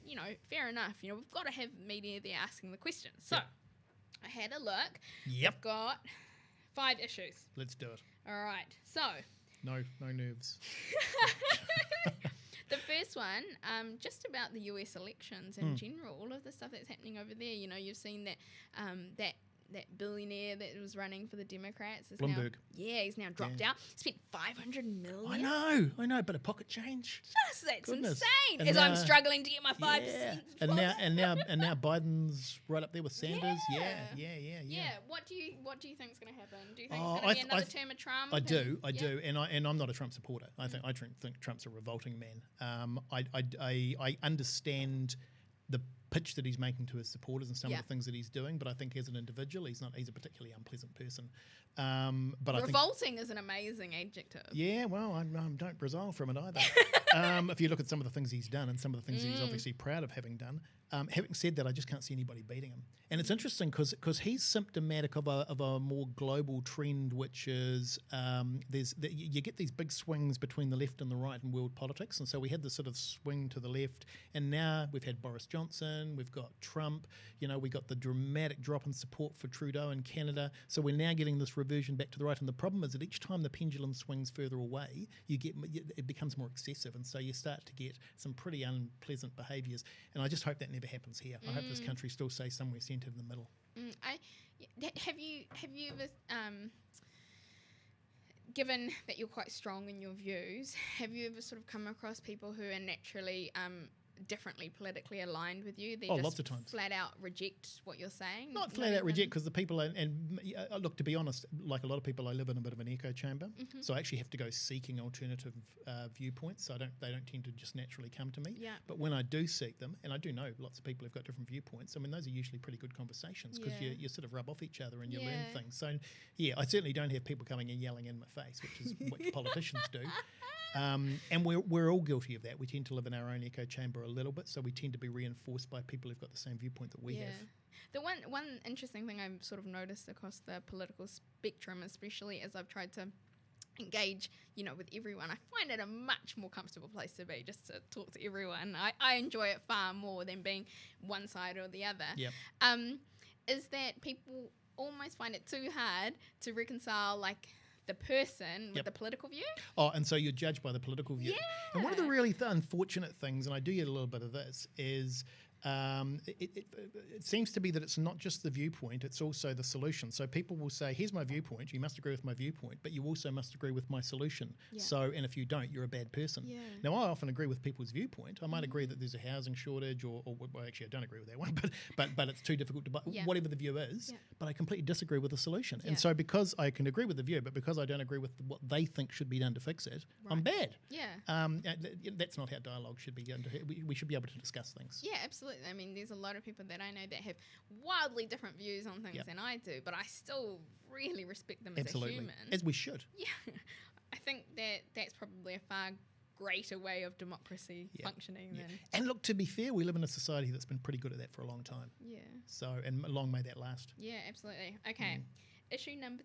fair enough. We've got to have media there asking the questions. So I had a look. Yep. I've got 5 issues. Let's do it. All right. So. No nerves. The first one, just about the US elections in general, all of the stuff that's happening over there. You've seen that that billionaire that was running for the Democrats is Bloomberg. He's now dropped out. Spent $500 million. I know, but a pocket change. That's Goodness. insane. And as I'm struggling to get my 5%. And now Biden's right up there with Sanders. Yeah. What do you think is going to happen? Do you think it's going to be another term of Trump? I do, and I'm not a Trump supporter. I think Trump's a revolting man. I understand the pitch that he's making to his supporters and some of the things that he's doing, but I think as an individual, he's a particularly unpleasant person. But revolting is an amazing adjective. Yeah, well, I don't resile from it either. If you look at some of the things he's done and some of the things that he's obviously proud of having done. Having said that, I just can't see anybody beating him. And it's interesting because he's symptomatic of a more global trend, which is you get these big swings between the left and the right in world politics. And so we had this sort of swing to the left, and now we've had Boris Johnson, we've got Trump, we got the dramatic drop in support for Trudeau in Canada. So we're now getting this reversion back to the right. And the problem is that each time the pendulum swings further away, it becomes more excessive. And so you start to get some pretty unpleasant behaviours. And I just hope that never happens here. I hope this country still stays somewhere centred in the middle. Have you ever, given that you're quite strong in your views, have you ever sort of come across people who are naturally differently politically aligned with you. They Oh, just lots of times. flat out reject what you're saying. Not flat out reject, because the people, and look, to be honest, like a lot of people, I live in a bit of an echo chamber, so I actually have to go seeking alternative viewpoints. So they don't tend to just naturally come to me. Yeah. But when I do seek them, and I do know lots of people have got different viewpoints, I mean, those are usually pretty good conversations, because you sort of rub off each other and you learn things. So yeah, I certainly don't have people coming and yelling in my face, which is what politicians do. And we're all guilty of that. We tend to live in our own echo chamber a little bit, so we tend to be reinforced by people who've got the same viewpoint that we have. The one interesting thing I've sort of noticed across the political spectrum, especially as I've tried to engage, with everyone, I find it a much more comfortable place to be, just to talk to everyone. I enjoy it far more than being one side or the other. Yep. Is that people almost find it too hard to reconcile, like, the person with the political view. Oh, and so you're judged by the political view. Yeah. And one of the really unfortunate things, and I do get a little bit of this, is it seems to be that it's not just the viewpoint, it's also the solution. So people will say, here's my viewpoint, you must agree with my viewpoint, but you also must agree with my solution. Yeah. So, and if you don't, you're a bad person. Yeah. Now, I often agree with people's viewpoint. I might agree that there's a housing shortage, or well, actually, I don't agree with that one, but it's too difficult to buy, whatever the view is, but I completely disagree with the solution. And so because I can agree with the view, but because I don't agree with what they think should be done to fix it, I'm bad. Yeah. That's not how dialogue should be done. We should be able to discuss things. Yeah, absolutely. I mean, there's a lot of people that I know that have wildly different views on things than I do, but I still really respect them as a human. As we should. Yeah. I think that's probably a far greater way of democracy functioning than... And look, to be fair, we live in a society that's been pretty good at that for a long time. Yeah. So, and long may that last. Yeah, absolutely. Okay. Issue number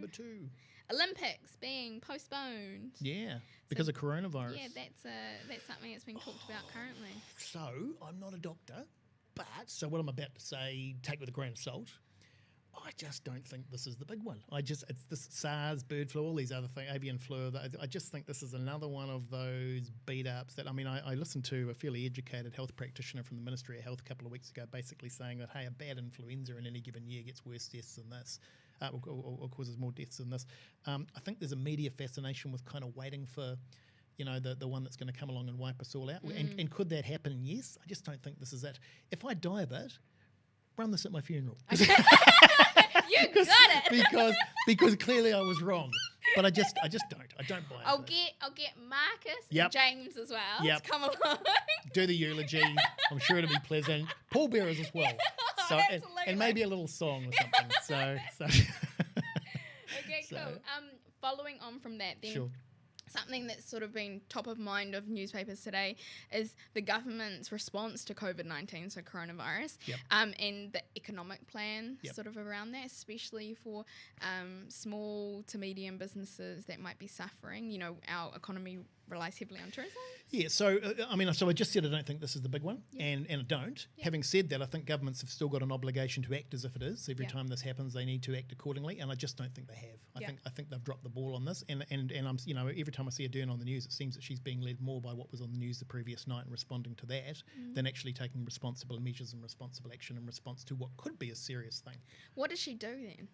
2. Olympics being postponed. Yeah, because of coronavirus. Yeah, that's something that's being talked about currently. So, I'm not a doctor, but, so what I'm about to say, take with a grain of salt. I just don't think this is the big one. It's this SARS, bird flu, all these other things, avian flu. I just think this is another one of those beat-ups that, I mean, I listened to a fairly educated health practitioner from the Ministry of Health a couple of weeks ago basically saying that, hey, a bad influenza in any given year gets worse deaths than this, or causes more deaths than this. I think there's a media fascination with kind of waiting for, the one that's going to come along and wipe us all out. And could that happen? Yes. I just don't think this is it. If I die of it, run this at my funeral. You got it. because clearly I was wrong. But I just don't. I don't buy it. I'll get Marcus and James as well to come along. Do the eulogy. I'm sure it'll be pleasant. Pallbearers as well. So and maybe a little song or something. So. Okay, cool. Following on from that, then. Sure. Something that's sort of been top of mind of newspapers today is the government's response to COVID-19, so coronavirus, and the economic plan sort of around that, especially for small to medium businesses that might be suffering. Our economy relies heavily on tourism. Yeah, so I just said I don't think this is the big one, and I don't. Having said that, I think governments have still got an obligation to act as if it is. Every time this happens, they need to act accordingly, and I just don't think they have. I think they've dropped the ball on this, and I'm every time I see Ardern on the news, it seems that she's being led more by what was on the news the previous night and responding to that than actually taking responsible measures and responsible action in response to what could be a serious thing. What does she do then?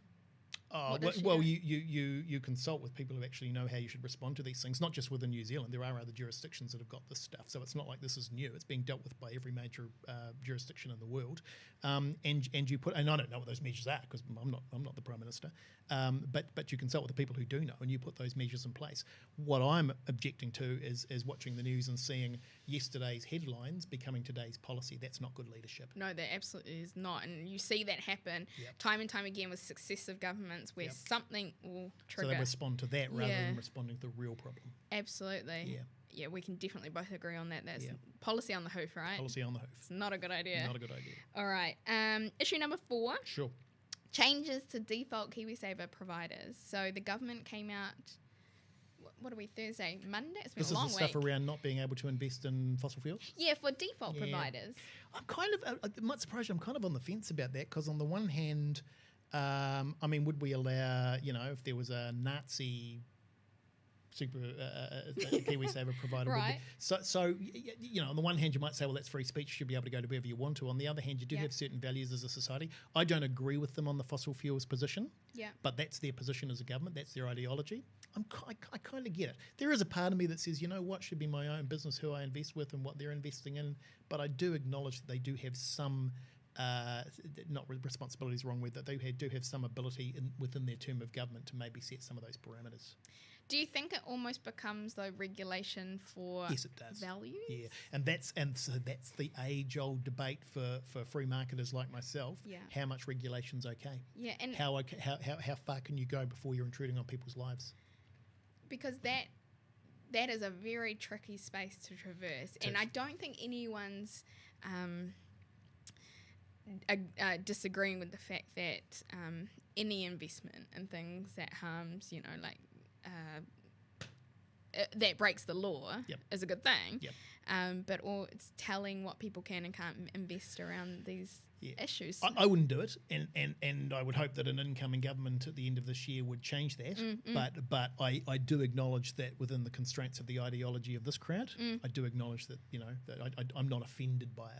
You consult with people who actually know how you should respond to these things, not just within New Zealand. There are other jurisdictions that have got this stuff, so it's not like this is new. It's being dealt with by every major jurisdiction in the world. And you put, and I don't know what those measures are because I'm not the Prime Minister, but you consult with the people who do know, and you put those measures in place. What I'm objecting to is watching the news and seeing yesterday's headlines becoming today's policy. That's not good leadership. No, that absolutely is not, and you see that happen time and time again with successive governments where something will trigger. So they respond to that rather than responding to the real problem. Absolutely. Yeah, we can definitely both agree on that. That's policy on the hoof, right? Policy on the hoof. It's not a good idea. Not a good idea. All right. Issue number 4. Sure. Changes to default KiwiSaver providers. So the government came out, what are we, Thursday? Monday? It's been a long week. This is the stuff around not being able to invest in fossil fuels? Yeah, for default providers. I'm kind of, I'm not surprised, I'm kind of on the fence about that because on the one hand, would we allow, if there was a Nazi KiwiSaver provider. Right. So on the one hand, you might say, well, that's free speech. You should be able to go to wherever you want to. On the other hand, you do have certain values as a society. I don't agree with them on the fossil fuels position. Yeah. But that's their position as a government. That's their ideology. I kind of get it. There is a part of me that says, what should be my own business, who I invest with and what they're investing in. But I do acknowledge that they do have some, not responsibility is the wrong word, that they do have some ability within their term of government to maybe set some of those parameters. Do you think it almost becomes though regulation for yes, it does. Values? Yeah, and so that's the age-old debate for free marketers like myself. Yeah. How much regulation's okay? Yeah, and how far can you go before you're intruding on people's lives? Because that is a very tricky space to traverse, and I don't think anyone's disagreeing with the fact that any investment in things that harms, that breaks the law is a good thing. Yep. But it's telling what people can and can't invest around these issues. I wouldn't do it, and I would hope that an incoming government at the end of this year would change that. But I do acknowledge that within the constraints of the ideology of this crowd, I do acknowledge that that I'm not offended by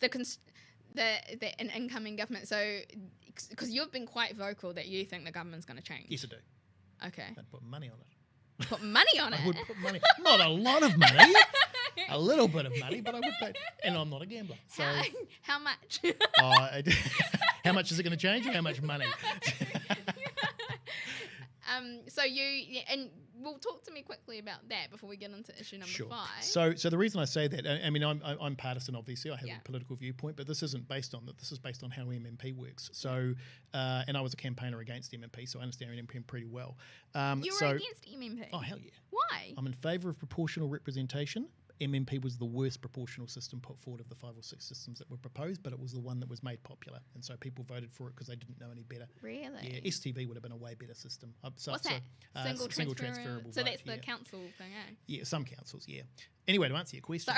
it. An incoming government. So, because you've been quite vocal that you think the government's going to change. Yes, I do. Okay. I'd put money on it. Put money on it? I would put money. Not a lot of money. A little bit of money, but I would pay. And I'm not a gambler. So how much? How much is it going to change? Or how much money? So and we'll talk to me quickly about that before we get into issue number 5. So the reason I say that, I mean, I'm partisan, obviously. I have a political viewpoint, but this isn't based on that. This is based on how MMP works. So, and I was a campaigner against MMP, so I understand MMP pretty well. You were against MMP? Oh, hell yeah. Why? I'm in favour of proportional representation. MMP was the worst proportional system put forward of the 5 or 6 systems that were proposed, but it was the one that was made popular, and so people voted for it because they didn't know any better. Really? Yeah, STV would have been a way better system. What's that? Single transferable vote. So that's the council thing, eh? Yeah, some councils, yeah. Anyway, to answer your question.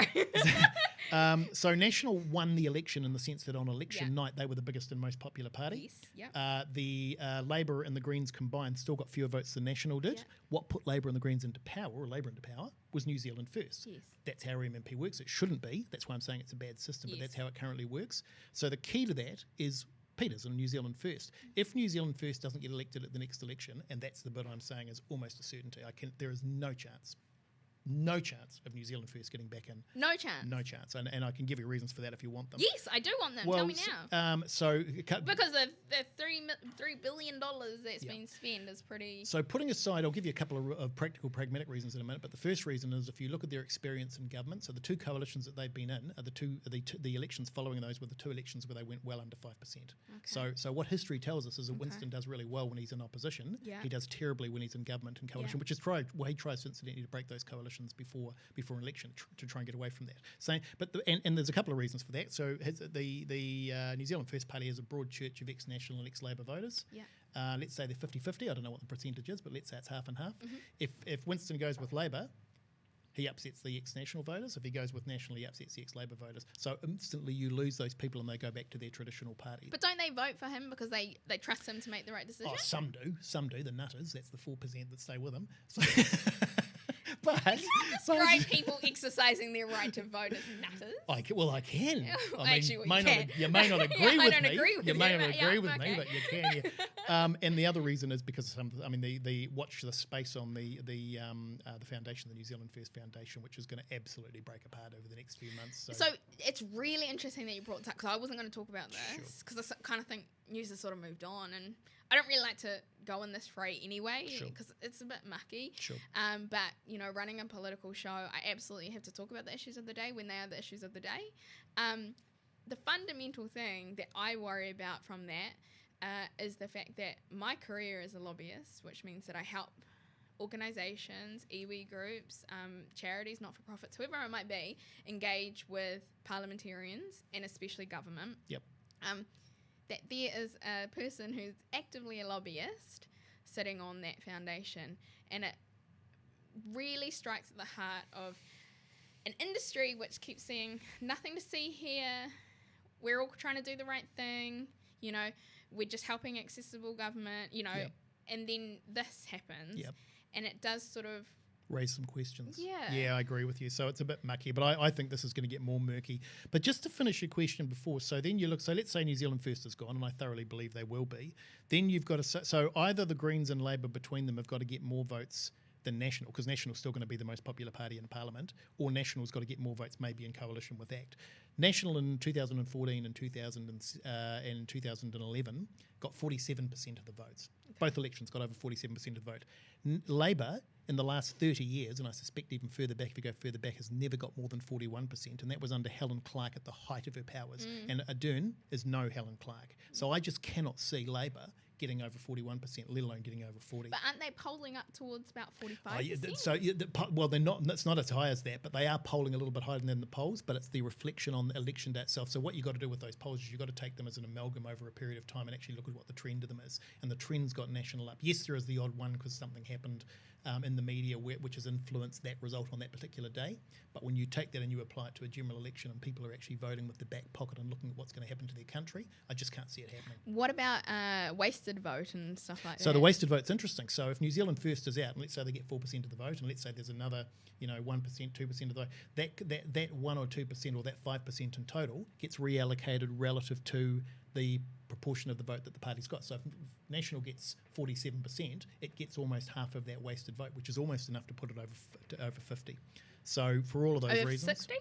Sorry. So National won the election in the sense that on election night they were the biggest and most popular party. Yes, yeah. The Labour and the Greens combined still got fewer votes than National did. Yeah. What put Labour and the Greens into power, or Labour into power, was New Zealand First. Yes. That's how MMP works. It shouldn't be. That's why I'm saying it's a bad system, but that's how it currently works. So the key to that is Peters and New Zealand First. If New Zealand First doesn't get elected at the next election, and that's the bit I'm saying is almost a certainty, there is no chance of New Zealand First getting back in. No chance. No chance. And I can give you reasons for that if you want them. Yes, I do want them. Well, tell me now. Because the $3 billion that's been spent is pretty... So putting aside, I'll give you a couple of practical, pragmatic reasons in a minute, but the first reason is if you look at their experience in government, so the 2 coalitions that they've been in, are the elections following those were the 2 elections where they went well under 5%. Okay. So what history tells us is that Winston does really well when he's in opposition. Yeah. He does terribly when he's in government and coalition, which is he tries to incidentally to break those coalitions before an election to try and get away from that. So, and there's a couple of reasons for that. So the New Zealand First Party is a broad church of ex-National and ex-Labour voters. Yeah. Let's say they're 50-50. I don't know what the percentage is, but let's say it's half and half. Mm-hmm. If Winston goes with Labour, he upsets the ex-National voters. If he goes with National, he upsets the ex-Labour voters. So instantly you lose those people and they go back to their traditional party. But don't they vote for him because they trust him to make the right decision? Oh, some do. The nutters, that's the 4% that stay with him. So But describe people exercising their right to vote as nutters. I can. Actually, you may not agree with me. You may not agree with okay. me, but you can. Yeah. And the other reason is because the watch the space on the foundation, the New Zealand First Foundation, which is going to absolutely break apart over the next few months. So it's really interesting that you brought that up because I wasn't going to talk about this because I kind of think news has sort of moved on and I don't really like to go in this fray anyway because it's a bit mucky. Sure. But, running a political show, I absolutely have to talk about the issues of the day when they are the issues of the day. The fundamental thing that I worry about from that is the fact that my career is a lobbyist, which means that I help organisations, iwi groups, charities, not-for-profits, whoever it might be, engage with parliamentarians and especially government. Yep. That there is a person who's actively a lobbyist sitting on that foundation, and it really strikes at the heart of an industry which keeps saying nothing to see here, we're all trying to do the right thing, we're just helping accessible government, and then this happens, and it does sort of raise some questions. Yeah. Yeah, I agree with you. So it's a bit mucky, but I think this is going to get more murky. But just to finish your question before, so then you look, so let's say New Zealand First is gone, and I thoroughly believe they will be. Then you've got to, so either the Greens and Labour between them have got to get more votes than National, because National's still going to be the most popular party in Parliament, or National's got to get more votes maybe in coalition with ACT. National in 2014 and 2011 got 47% of the votes. Both elections got over 47% of the vote. Labour in the last 30 years, and I suspect even further back if you go further back, has never got more than 41%, and that was under Helen Clark at the height of her powers. And Ardern is no Helen Clark. So I just cannot see Labour getting over 41%, let alone getting over 40%. But aren't they polling up towards about 45%? Well, they're not. It's not as high as that, but they are polling a little bit higher than the polls. But it's the reflection on the election day itself. So what you've got to do with those polls is you've got to take them as an amalgam over a period of time and actually look at what the trend of them is. And the trend's got National up. Yes, there is the odd one because something happened in the media which has influenced that result on that particular day. But when you take that and you apply it to a general election and people are actually voting with the back pocket and looking at what's going to happen to their country, I just can't see it happening. What about wasted vote and stuff like that? So the wasted vote's interesting. So if New Zealand First is out, and let's say they get 4% of the vote, and let's say there's another, 1%, 2% of the vote, that 1 or 2% or that 5% in total gets reallocated relative to the proportion of the vote that the party's got. So if National gets 47%, it gets almost half of that wasted vote, which is almost enough to put it over 50. So for all of those over reasons, 60?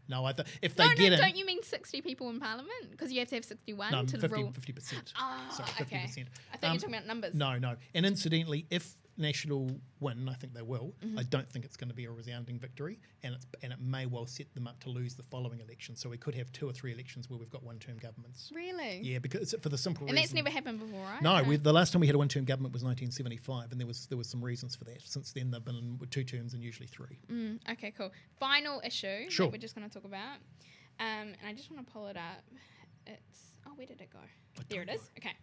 No. If they get in, don't you mean 60 people in Parliament? Because you have to have 61 to 50, rule. 50%. Oh, Sorry, 50%. okay. I thought you were talking about numbers. No. And incidentally, if National win, I think they will. I don't think it's going to be a resounding victory, and it may well set them up to lose the following election. So we could have 2 or 3 elections where we've got one-term governments. Really? Yeah, because for the simple reason. And that's never happened before, right? No, the last time we had a one-term government was 1975, and there was some reasons for that. Since then, they've been in 2 terms and usually 3. Okay, cool. Final issue Sure. that we're just going to talk about, and I just want to pull it up. Where did it go? There it is. Okay.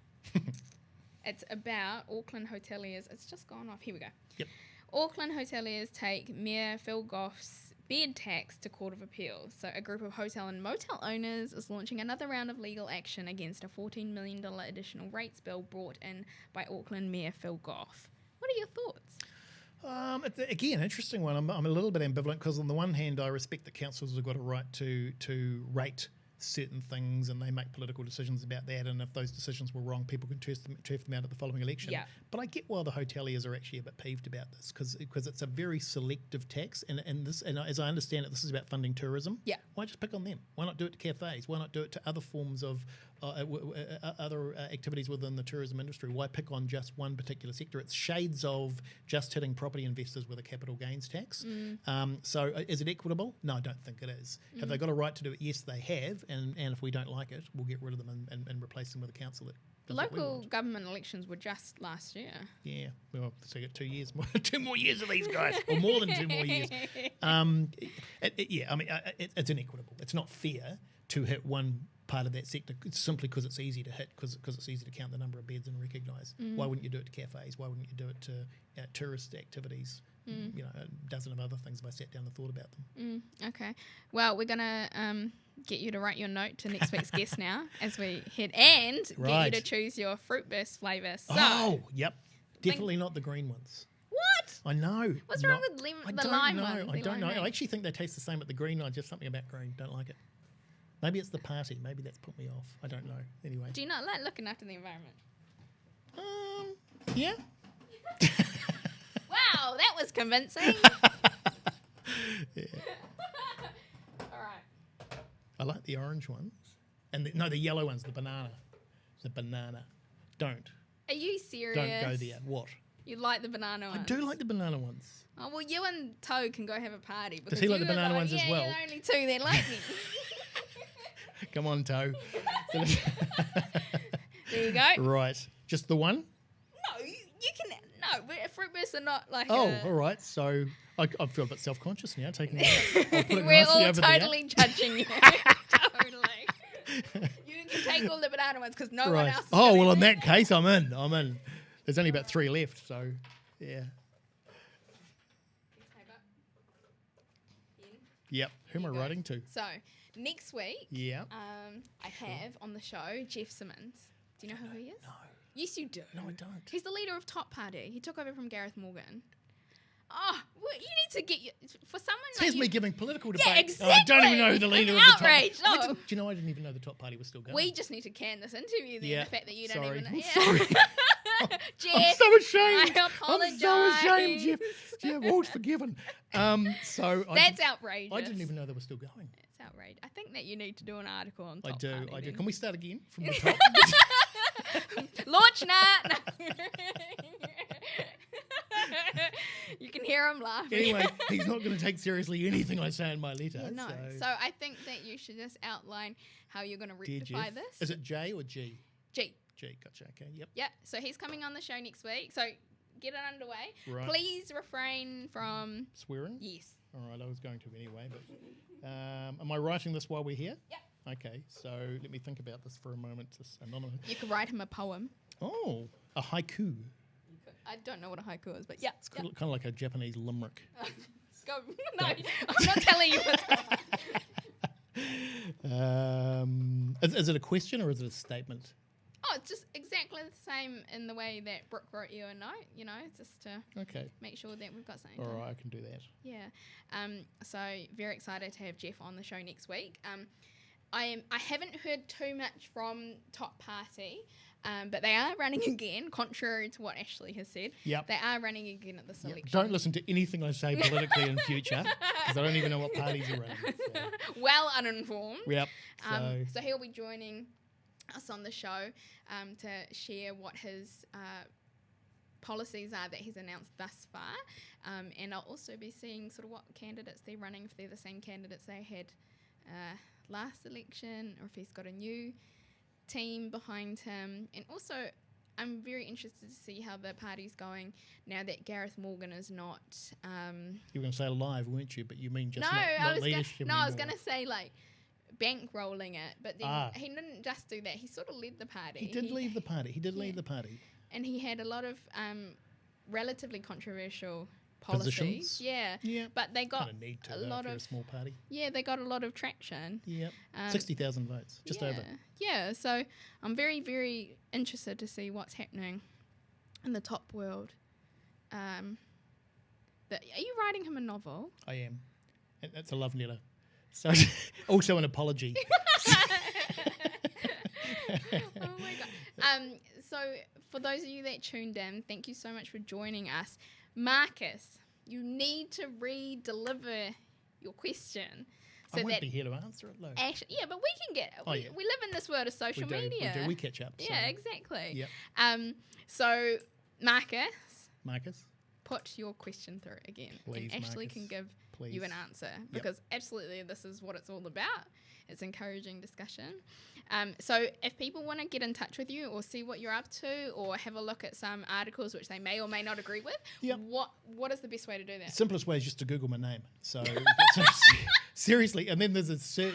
It's about Auckland hoteliers. It's just gone off. Here we go. Yep. Auckland hoteliers take Mayor Phil Goff's bed tax to Court of Appeal. So a group of hotel and motel owners is launching another round of legal action against a $14 million additional rates bill brought in by Auckland Mayor Phil Goff. What are your thoughts? Again, interesting one. I'm a little bit ambivalent because on the one hand, I respect that councils have got a right to rate certain things and they make political decisions about that, and if those decisions were wrong, people can turf them out at the following election. Yeah. But I get why the hoteliers are actually a bit peeved about this because it's a very selective tax, and as I understand it, this is about funding tourism. Yeah. Why just pick on them? Why not do it to cafes? Why not do it to other forms of other activities within the tourism industry? Why pick on just one particular sector? It's shades of just hitting property investors with a capital gains tax. So is it equitable? No, I don't think it is. Have they got a right to do it? Yes, they have. And if we don't like it, we'll get rid of them and replace them with a council that does what we Local want. government elections were just last year. Yeah, well, so you get 2 years more, 2 more years of these guys, or more than 2 more years. It's inequitable. It's not fair to hit one part of that sector simply because it's easy to hit, because it's easy to count the number of beds and recognise. Why wouldn't you do it to cafes? Why wouldn't you do it to tourist activities? A dozen of other things if I sat down and thought about them. Okay. Well, we're going to get you to write your note to next week's guest now as we head, and get you to choose your fruit burst flavour. So, yep. Definitely not the green ones. What? I know. What's wrong with the lime ones? I don't know. I actually think they taste the same at the green one, just something about green. Don't like it. Maybe it's the party. Maybe that's put me off. I don't know. Anyway. Do you not like looking after the environment? Yeah. Wow, that was convincing. Yeah. All right. I like the orange ones. And the yellow ones, the banana. The banana. Don't. Are you serious? Don't go there. What? You like the banana ones? I do like the banana ones. Oh, well, you and Toe can go have a party. Does he like the banana ones as well? Yeah, only 2 that like me. Come on, Toe. There you go. Right. Just the one? No, you can... No, fruit bursts are not like all right. So I feel a bit self-conscious now taking it out. I'll put it We're nicely all over totally judging you. Totally. You can take all the banana ones because no one else is Oh, well, in doing that case, I'm in. There's only about 3 left, so, yeah. Yep. Who am I writing to? So, next week, Yeah. I have on the show Jeff Simmons. Do you know who he is? No. Yes, you do. No, I don't. He's the leader of Top Party. He took over from Gareth Morgan. Oh, well, you need to get for someone. Here's like me giving political debate. Yeah, exactly. I don't even know who the leader of the top. Outrage. Do you know I didn't even know the top party was still going. We just need to can this interview. Then the fact that you don't even know. Yeah. Sorry. Jeff, I'm so ashamed. I apologize. I'm so ashamed, Jeff. Jeff, all's forgiven. That's outrageous. I didn't even know they were still going. It's outrageous. I think that you need to do an article on top. I do. Can we start again from the top? Launch Nat. You can hear him laughing. Anyway, he's not going to take seriously anything I say in my letter. Yeah, no. So I think that you should just outline how you're going to rectify this. Is it J or G? G. G, gotcha. Okay, yep. Yep. So he's coming on the show next week. So get it underway. Right. Please refrain from swearing. Yes. All right, I was going to anyway, but am I writing this while we're here? Yep. Okay, so let me think about this for a moment. You could write him a poem. Oh, a haiku. I don't know what a haiku is, but yeah. It's kind of like a Japanese limerick. Go. No, I'm not telling you what is it a question or is it a statement? Oh, it's just exactly the same in the way that Brooke wrote you a note, just to make sure that we've got something. All right, I can do that. Yeah. So very excited to have Jeff on the show next week. I haven't heard too much from Top Party, but they are running again, contrary to what Ashley has said. Yep. They are running again at the selection. Don't listen to anything I say politically in future, because I don't even know what parties are running. So. Well uninformed. Yep. So he'll be joining us on the show to share what his policies are that he's announced thus far. And I'll also be seeing sort of what candidates they're running, if they're the same candidates they had last election, or if he's got a new team behind him. And also, I'm very interested to see how the party's going now that Gareth Morgan is not... you were going to say alive, weren't you? But you mean just not leadership I was going to say, like, bankrolling it. But then he didn't just do that. He sort of led the party. He did leave the party. He did leave the party. And he had a lot of relatively controversial policies. Positions. Yeah. But they got need to, a lot of... a small party. Yeah, they got a lot of traction. Yep. 60,000 votes, just over. Yeah, so I'm very, very interested to see what's happening in the top world. Are you writing him a novel? I am. And that's a love letter. So also an apology. Oh my God. So for those of you that tuned in, thank you so much for joining us. Marcus, you need to re-deliver your question. So I won't be here to answer it, though. Yeah, but we can get... We live in this world of social media. We do. We catch up. Yeah, exactly. Yep. So, Marcus, put your question through again. Please, and Ashley Marcus, can give you an answer. Because absolutely this is what it's all about. It's encouraging discussion. So if people want to get in touch with you or see what you're up to or have a look at some articles which they may or may not agree with, what is the best way to do that? Simplest way is just to Google my name. So seriously, and then there's a search.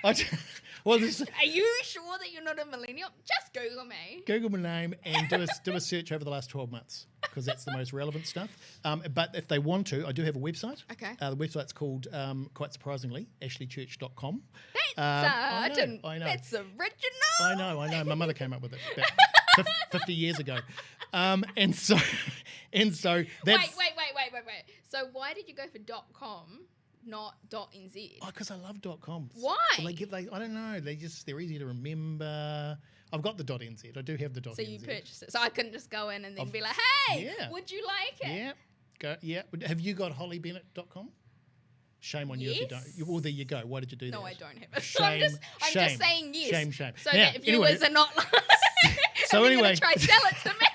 I'm sorry. Are you sure that you're not a millennial? Just Google me. Google my name and do a search over the last 12 months because that's the most relevant stuff. But if they want to, I do have a website. Okay. The website's called, quite surprisingly, ashleychurch.com. I know. That's original. I know. My mother came up with it about 50 years ago. And so that's... Wait. So why did you go for .com? Not .nz. Oh, because I love .coms. Why? Well, I don't know. They're easy to remember. I've got the .nz. I do have the .nz. So you purchased it. So I couldn't just go in and then be like, hey, would you like it? Yeah. Have you got hollybennett.com? Shame on you if you don't. Well, there you go. Why did you do that? No, I don't have it. Shame. I'm just saying yes. Shame. So that viewers are not like, so anyway, try to sell it to me.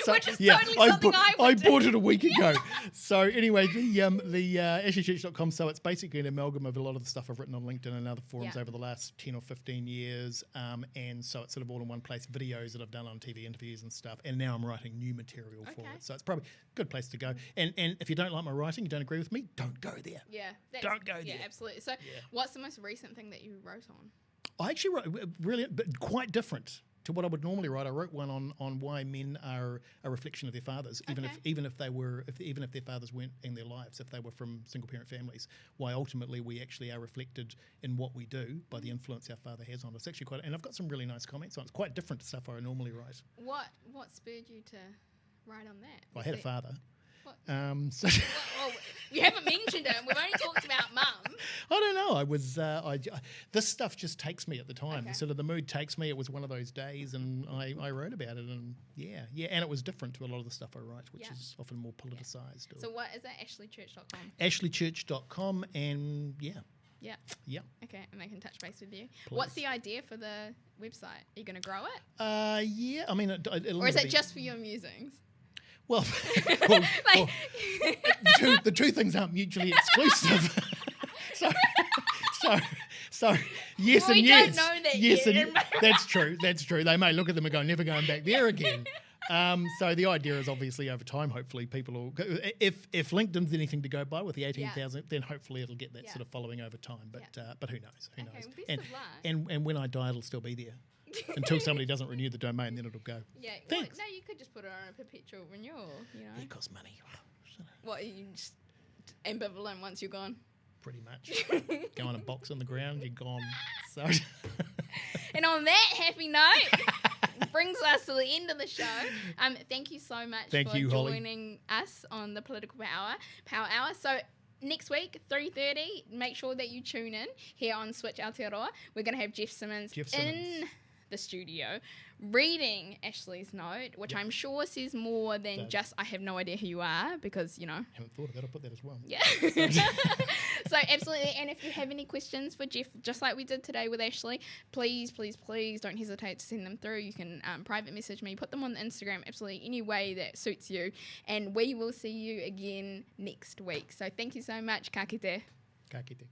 Which is totally something I bought it a week ago. So anyway, the ashleychurch.com, so it's basically an amalgam of a lot of the stuff I've written on LinkedIn and other forums over the last 10 or 15 years. And so it's sort of all in one place, videos that I've done on TV interviews and stuff. And now I'm writing new material for it. So it's probably a good place to go. And if you don't like my writing, you don't agree with me, don't go there. Yeah. Don't go there. Yeah, absolutely. So what's the most recent thing that you wrote on? I actually wrote really, but quite different to what I would normally write. I wrote one on why men are a reflection of their fathers, even if their fathers weren't in their lives, if they were from single parent families. Why ultimately we actually are reflected in what we do by the influence our father has on us. Actually quite, and I've got some really nice comments on it. It's quite different to stuff I normally write. What spurred you to write on that? I had a father. So well, you haven't mentioned it. We've only talked about mum. I don't know. I was this stuff just takes me at the time. Okay. Sort of the mood takes me. It was one of those days, and I wrote about it, and and it was different to a lot of the stuff I write, which is often more politicised. So what is that? AshleyChurch.com. AshleyChurch.com, and yeah. Okay, and they can touch base with you. Please. What's the idea for the website? Are you going to grow it? Yeah. I mean, it'll or is it just for your musings? Well, the two things aren't mutually exclusive. so yes and yes. We don't know that yes, yet. and that's true. That's true. They may look at them and go, never going back there again. So the idea is obviously over time, hopefully people will, if LinkedIn's anything to go by with the 18,000, then hopefully it'll get that sort of following over time. But who knows? Who knows? Best of luck. And when I die, it'll still be there. Until somebody doesn't renew the domain, then it'll go. Yeah. Thanks. Well, no, you could just put it on a perpetual renewal, you know. It costs money. What, are you just ambivalent once you're gone? Pretty much. Go on a box on the ground, you're gone. So. And on that happy note, brings us to the end of the show. Thank you so much for joining us on the Political Power Hour. So next week, 3:30, make sure that you tune in here on Switch Aotearoa. We're going to have Jeff Simmons in the studio reading Ashley's note, which I'm sure says more than just I have no idea who you are, because, you know. Haven't thought of that. I'll put that as well. Yeah. So absolutely. And if you have any questions for Jeff, just like we did today with Ashley, please don't hesitate to send them through. You can private message me, put them on the Instagram, absolutely any way that suits you. And we will see you again next week. So thank you so much. Ka kite. Ka kite.